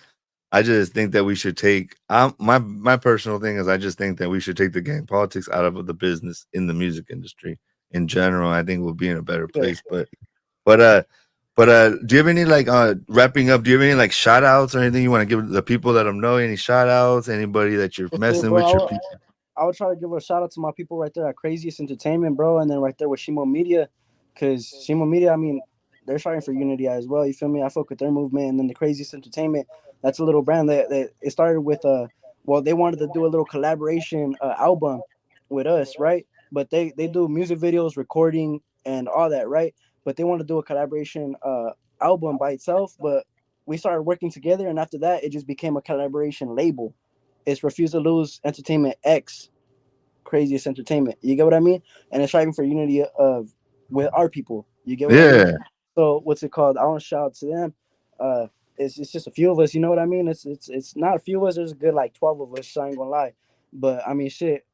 I just think that we should take. My personal thing is I just think that we should take the gang politics out of the business in the music industry in general. I think we'll be in a better yeah. place. But do you have any like wrapping up? Do you have any like shout outs or anything you want to give the people that know? Any shout outs? Anybody that you're For sure, messing with? Your bro. people? I would try to give a shout out to my people right there at Craziest Entertainment, bro, and then right there with Shimo Media, because Shimo Media, I mean, they're starting for Unity as well. You feel me? I fuck with their movement, and then the Craziest Entertainment. That's a little brand that it started with. Well, they wanted to do a little collaboration album with us, right? But they do music videos, recording, and all that, right? But they want to do a collaboration album by itself, but we started working together, and after that, it just became a collaboration label. It's Refuse to Lose Entertainment X Craziest Entertainment. You get what I mean? And it's striving for unity of with our people. You get what I mean? Yeah, So what's it called? I want to shout out to them. Uh, it's just a few of us. You know what I mean? It's not a few of us. There's a good like 12 of us. So I ain't gonna lie. But I mean, shit.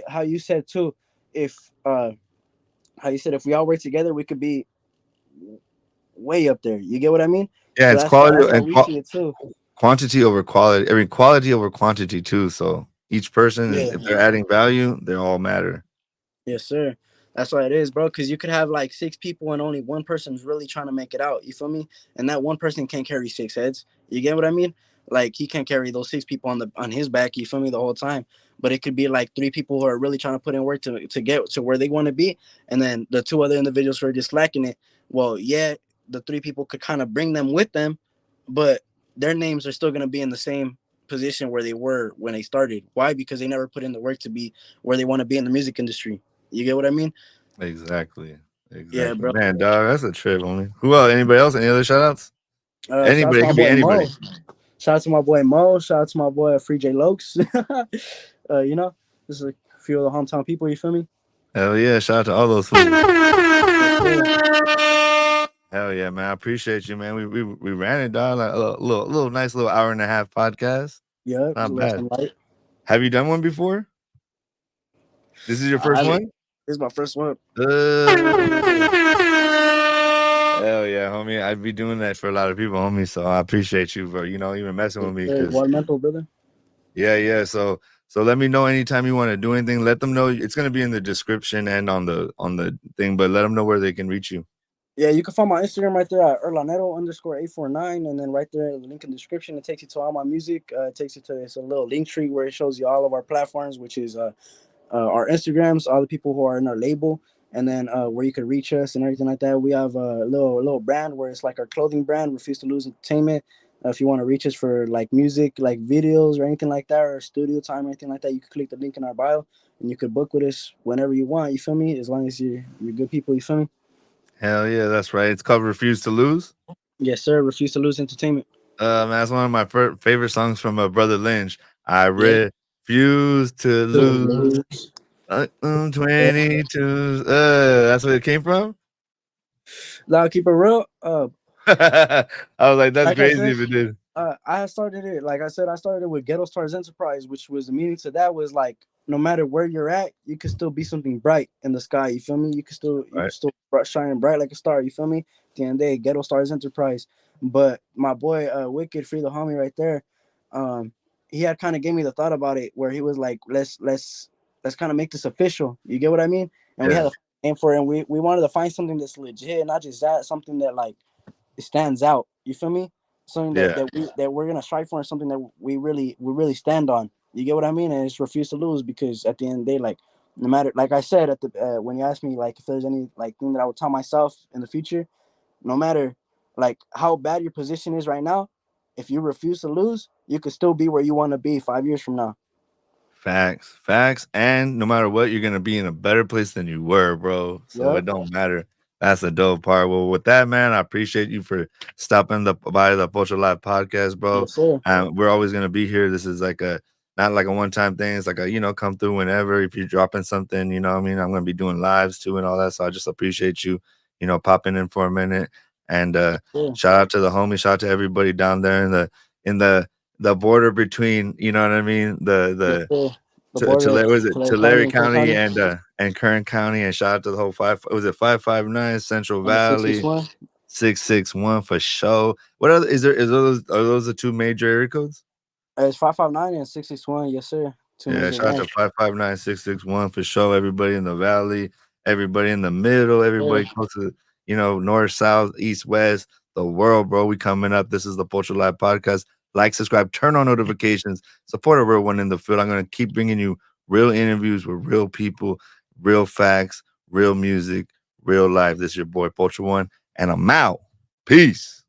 How you said too. If how you said if we all work together, we could be way up there. You get what I mean? yeah. So It's quality that's how and we see it too. quantity over quality. I mean, quality over quantity too. So each person is, Yeah. if they're adding value, they all matter. Yes, sir. That's what it is, bro. Because you could have like six people and only one person's really trying to make it out. You feel me? And that one person can't carry six heads. You get what I mean? Like he can't carry those six people on his back. You feel me? The whole time. But it could be like three people who are really trying to put in work to get to where they want to be, and then the two other individuals who are just lacking it. Well, yeah, the three people could kind of bring them with them, but their names are still gonna be in the same position where they were when they started. Why? Because they never put in the work to be where they want to be in the music industry. You get what I mean? Exactly. Yeah, Exactly. bro. Man, dog, that's a trip, homie. Who else? Anybody else? Any other shout outs? Shout out Anybody. to It my could be boy anybody. Mo. Shout out to my boy Mo. Shout out to my boy Free J Lokes. You know, this is a few of the hometown people. You feel me? Hell yeah. Shout out to all those fools. Yes, sir. Hell yeah, man. I appreciate you, man. We ran it, dog. Like a little nice little hour and a half podcast. Yeah, it was a Not little bad. something light. Have you done one before? This is your I first haven't. one? This is my first one. Hell yeah, homie. I'd be doing that for a lot of people, homie. So I appreciate you, bro. Even messing Yes, with me sir. because Guardamental, brother. yeah, yeah. So let me know anytime you want to do anything. Let them know it's gonna be in the description and on the thing, but let them know where they can reach you. Yeah, you can find my Instagram right there at Earlanero underscore 849, and then right there in the link in the description, it takes you to all my music. It takes you to this a little link tree where it shows you all of our platforms, which is our Instagrams, all the people who are in our label, and then where you could reach us and everything like that. We have a little brand where it's like our clothing brand, Refuse to Lose Entertainment. If you want to reach us for like music, like videos or anything like that, or studio time or anything like that, you can click the link in our bio and you could book with us whenever you want. You feel me? As long as you're good people. You feel me? Hell yeah, that's right. It's called Refuse to Lose. Yes, sir. Refuse to Lose Entertainment. Man, that's one of my favorite songs from Brother Lynch. I Yeah. refuse to To lose. lose. I'm Yeah. 22. That's where it came from. Now keep it real. I was like, that's Like I crazy said, if it did. I started it. Like I said, I started it with Ghetto Stars Enterprise, which was the meaning to that was like no matter where you're at, you can still be something bright in the sky. You feel me? You can Right. still shine bright like a star. You feel me? At the end of the day, Ghetto Stars Enterprise. But my boy, Wicked Free the homie right there, um, he had kind of gave me the thought about it where he was like, let's kind of make this official. You get what I mean? And we had Yeah. a name for it, and we wanted to find something that's legit, not just that, something that like it stands out. You feel me? Something Yeah. that we're gonna strive for, and something that we really stand on. You get what I mean? And it's refuse to lose because at the end of the day, like no matter, like I said at the when you asked me like if there's any like thing that I would tell myself in the future, no matter like how bad your position is right now, if you refuse to lose, you could still be where you want to be 5 years from now. Facts. And no matter what, you're gonna be in a better place than you were, bro. So Yep. it don't matter. That's the dope part. Well, with that, man, I appreciate you for stopping by the Pocho Live podcast, bro. Yes, sir. We're always gonna be here. This is like a not like a one time thing. It's like a come through whenever. If you're dropping something, what I mean, I'm gonna be doing lives too and all that. So I just appreciate you, popping in for a minute. And Yeah. shout out to the homies, shout out to everybody down there in the border between, you know what I mean, Yes, the sir. The to border of was it Tulare Tulare County and Kern County County and Kern County, and shout out to the whole 559 Central and the Valley 661. 661 for sure. What other is those are those the two major area codes? It's 559 and 661. Yes, sir. Two Yeah, major shout out to gangs. 559 661 for sure. Everybody in the valley, everybody in the middle, Yeah. everybody close to north, south, east, west, the world, bro. We coming up. This is the Pocho Live podcast. Like, subscribe, turn on notifications, support a real one in the field. I'm gonna keep bringing you real interviews with real people, real facts, real music, real life. This is your boy Pocho1, and I'm out. Peace.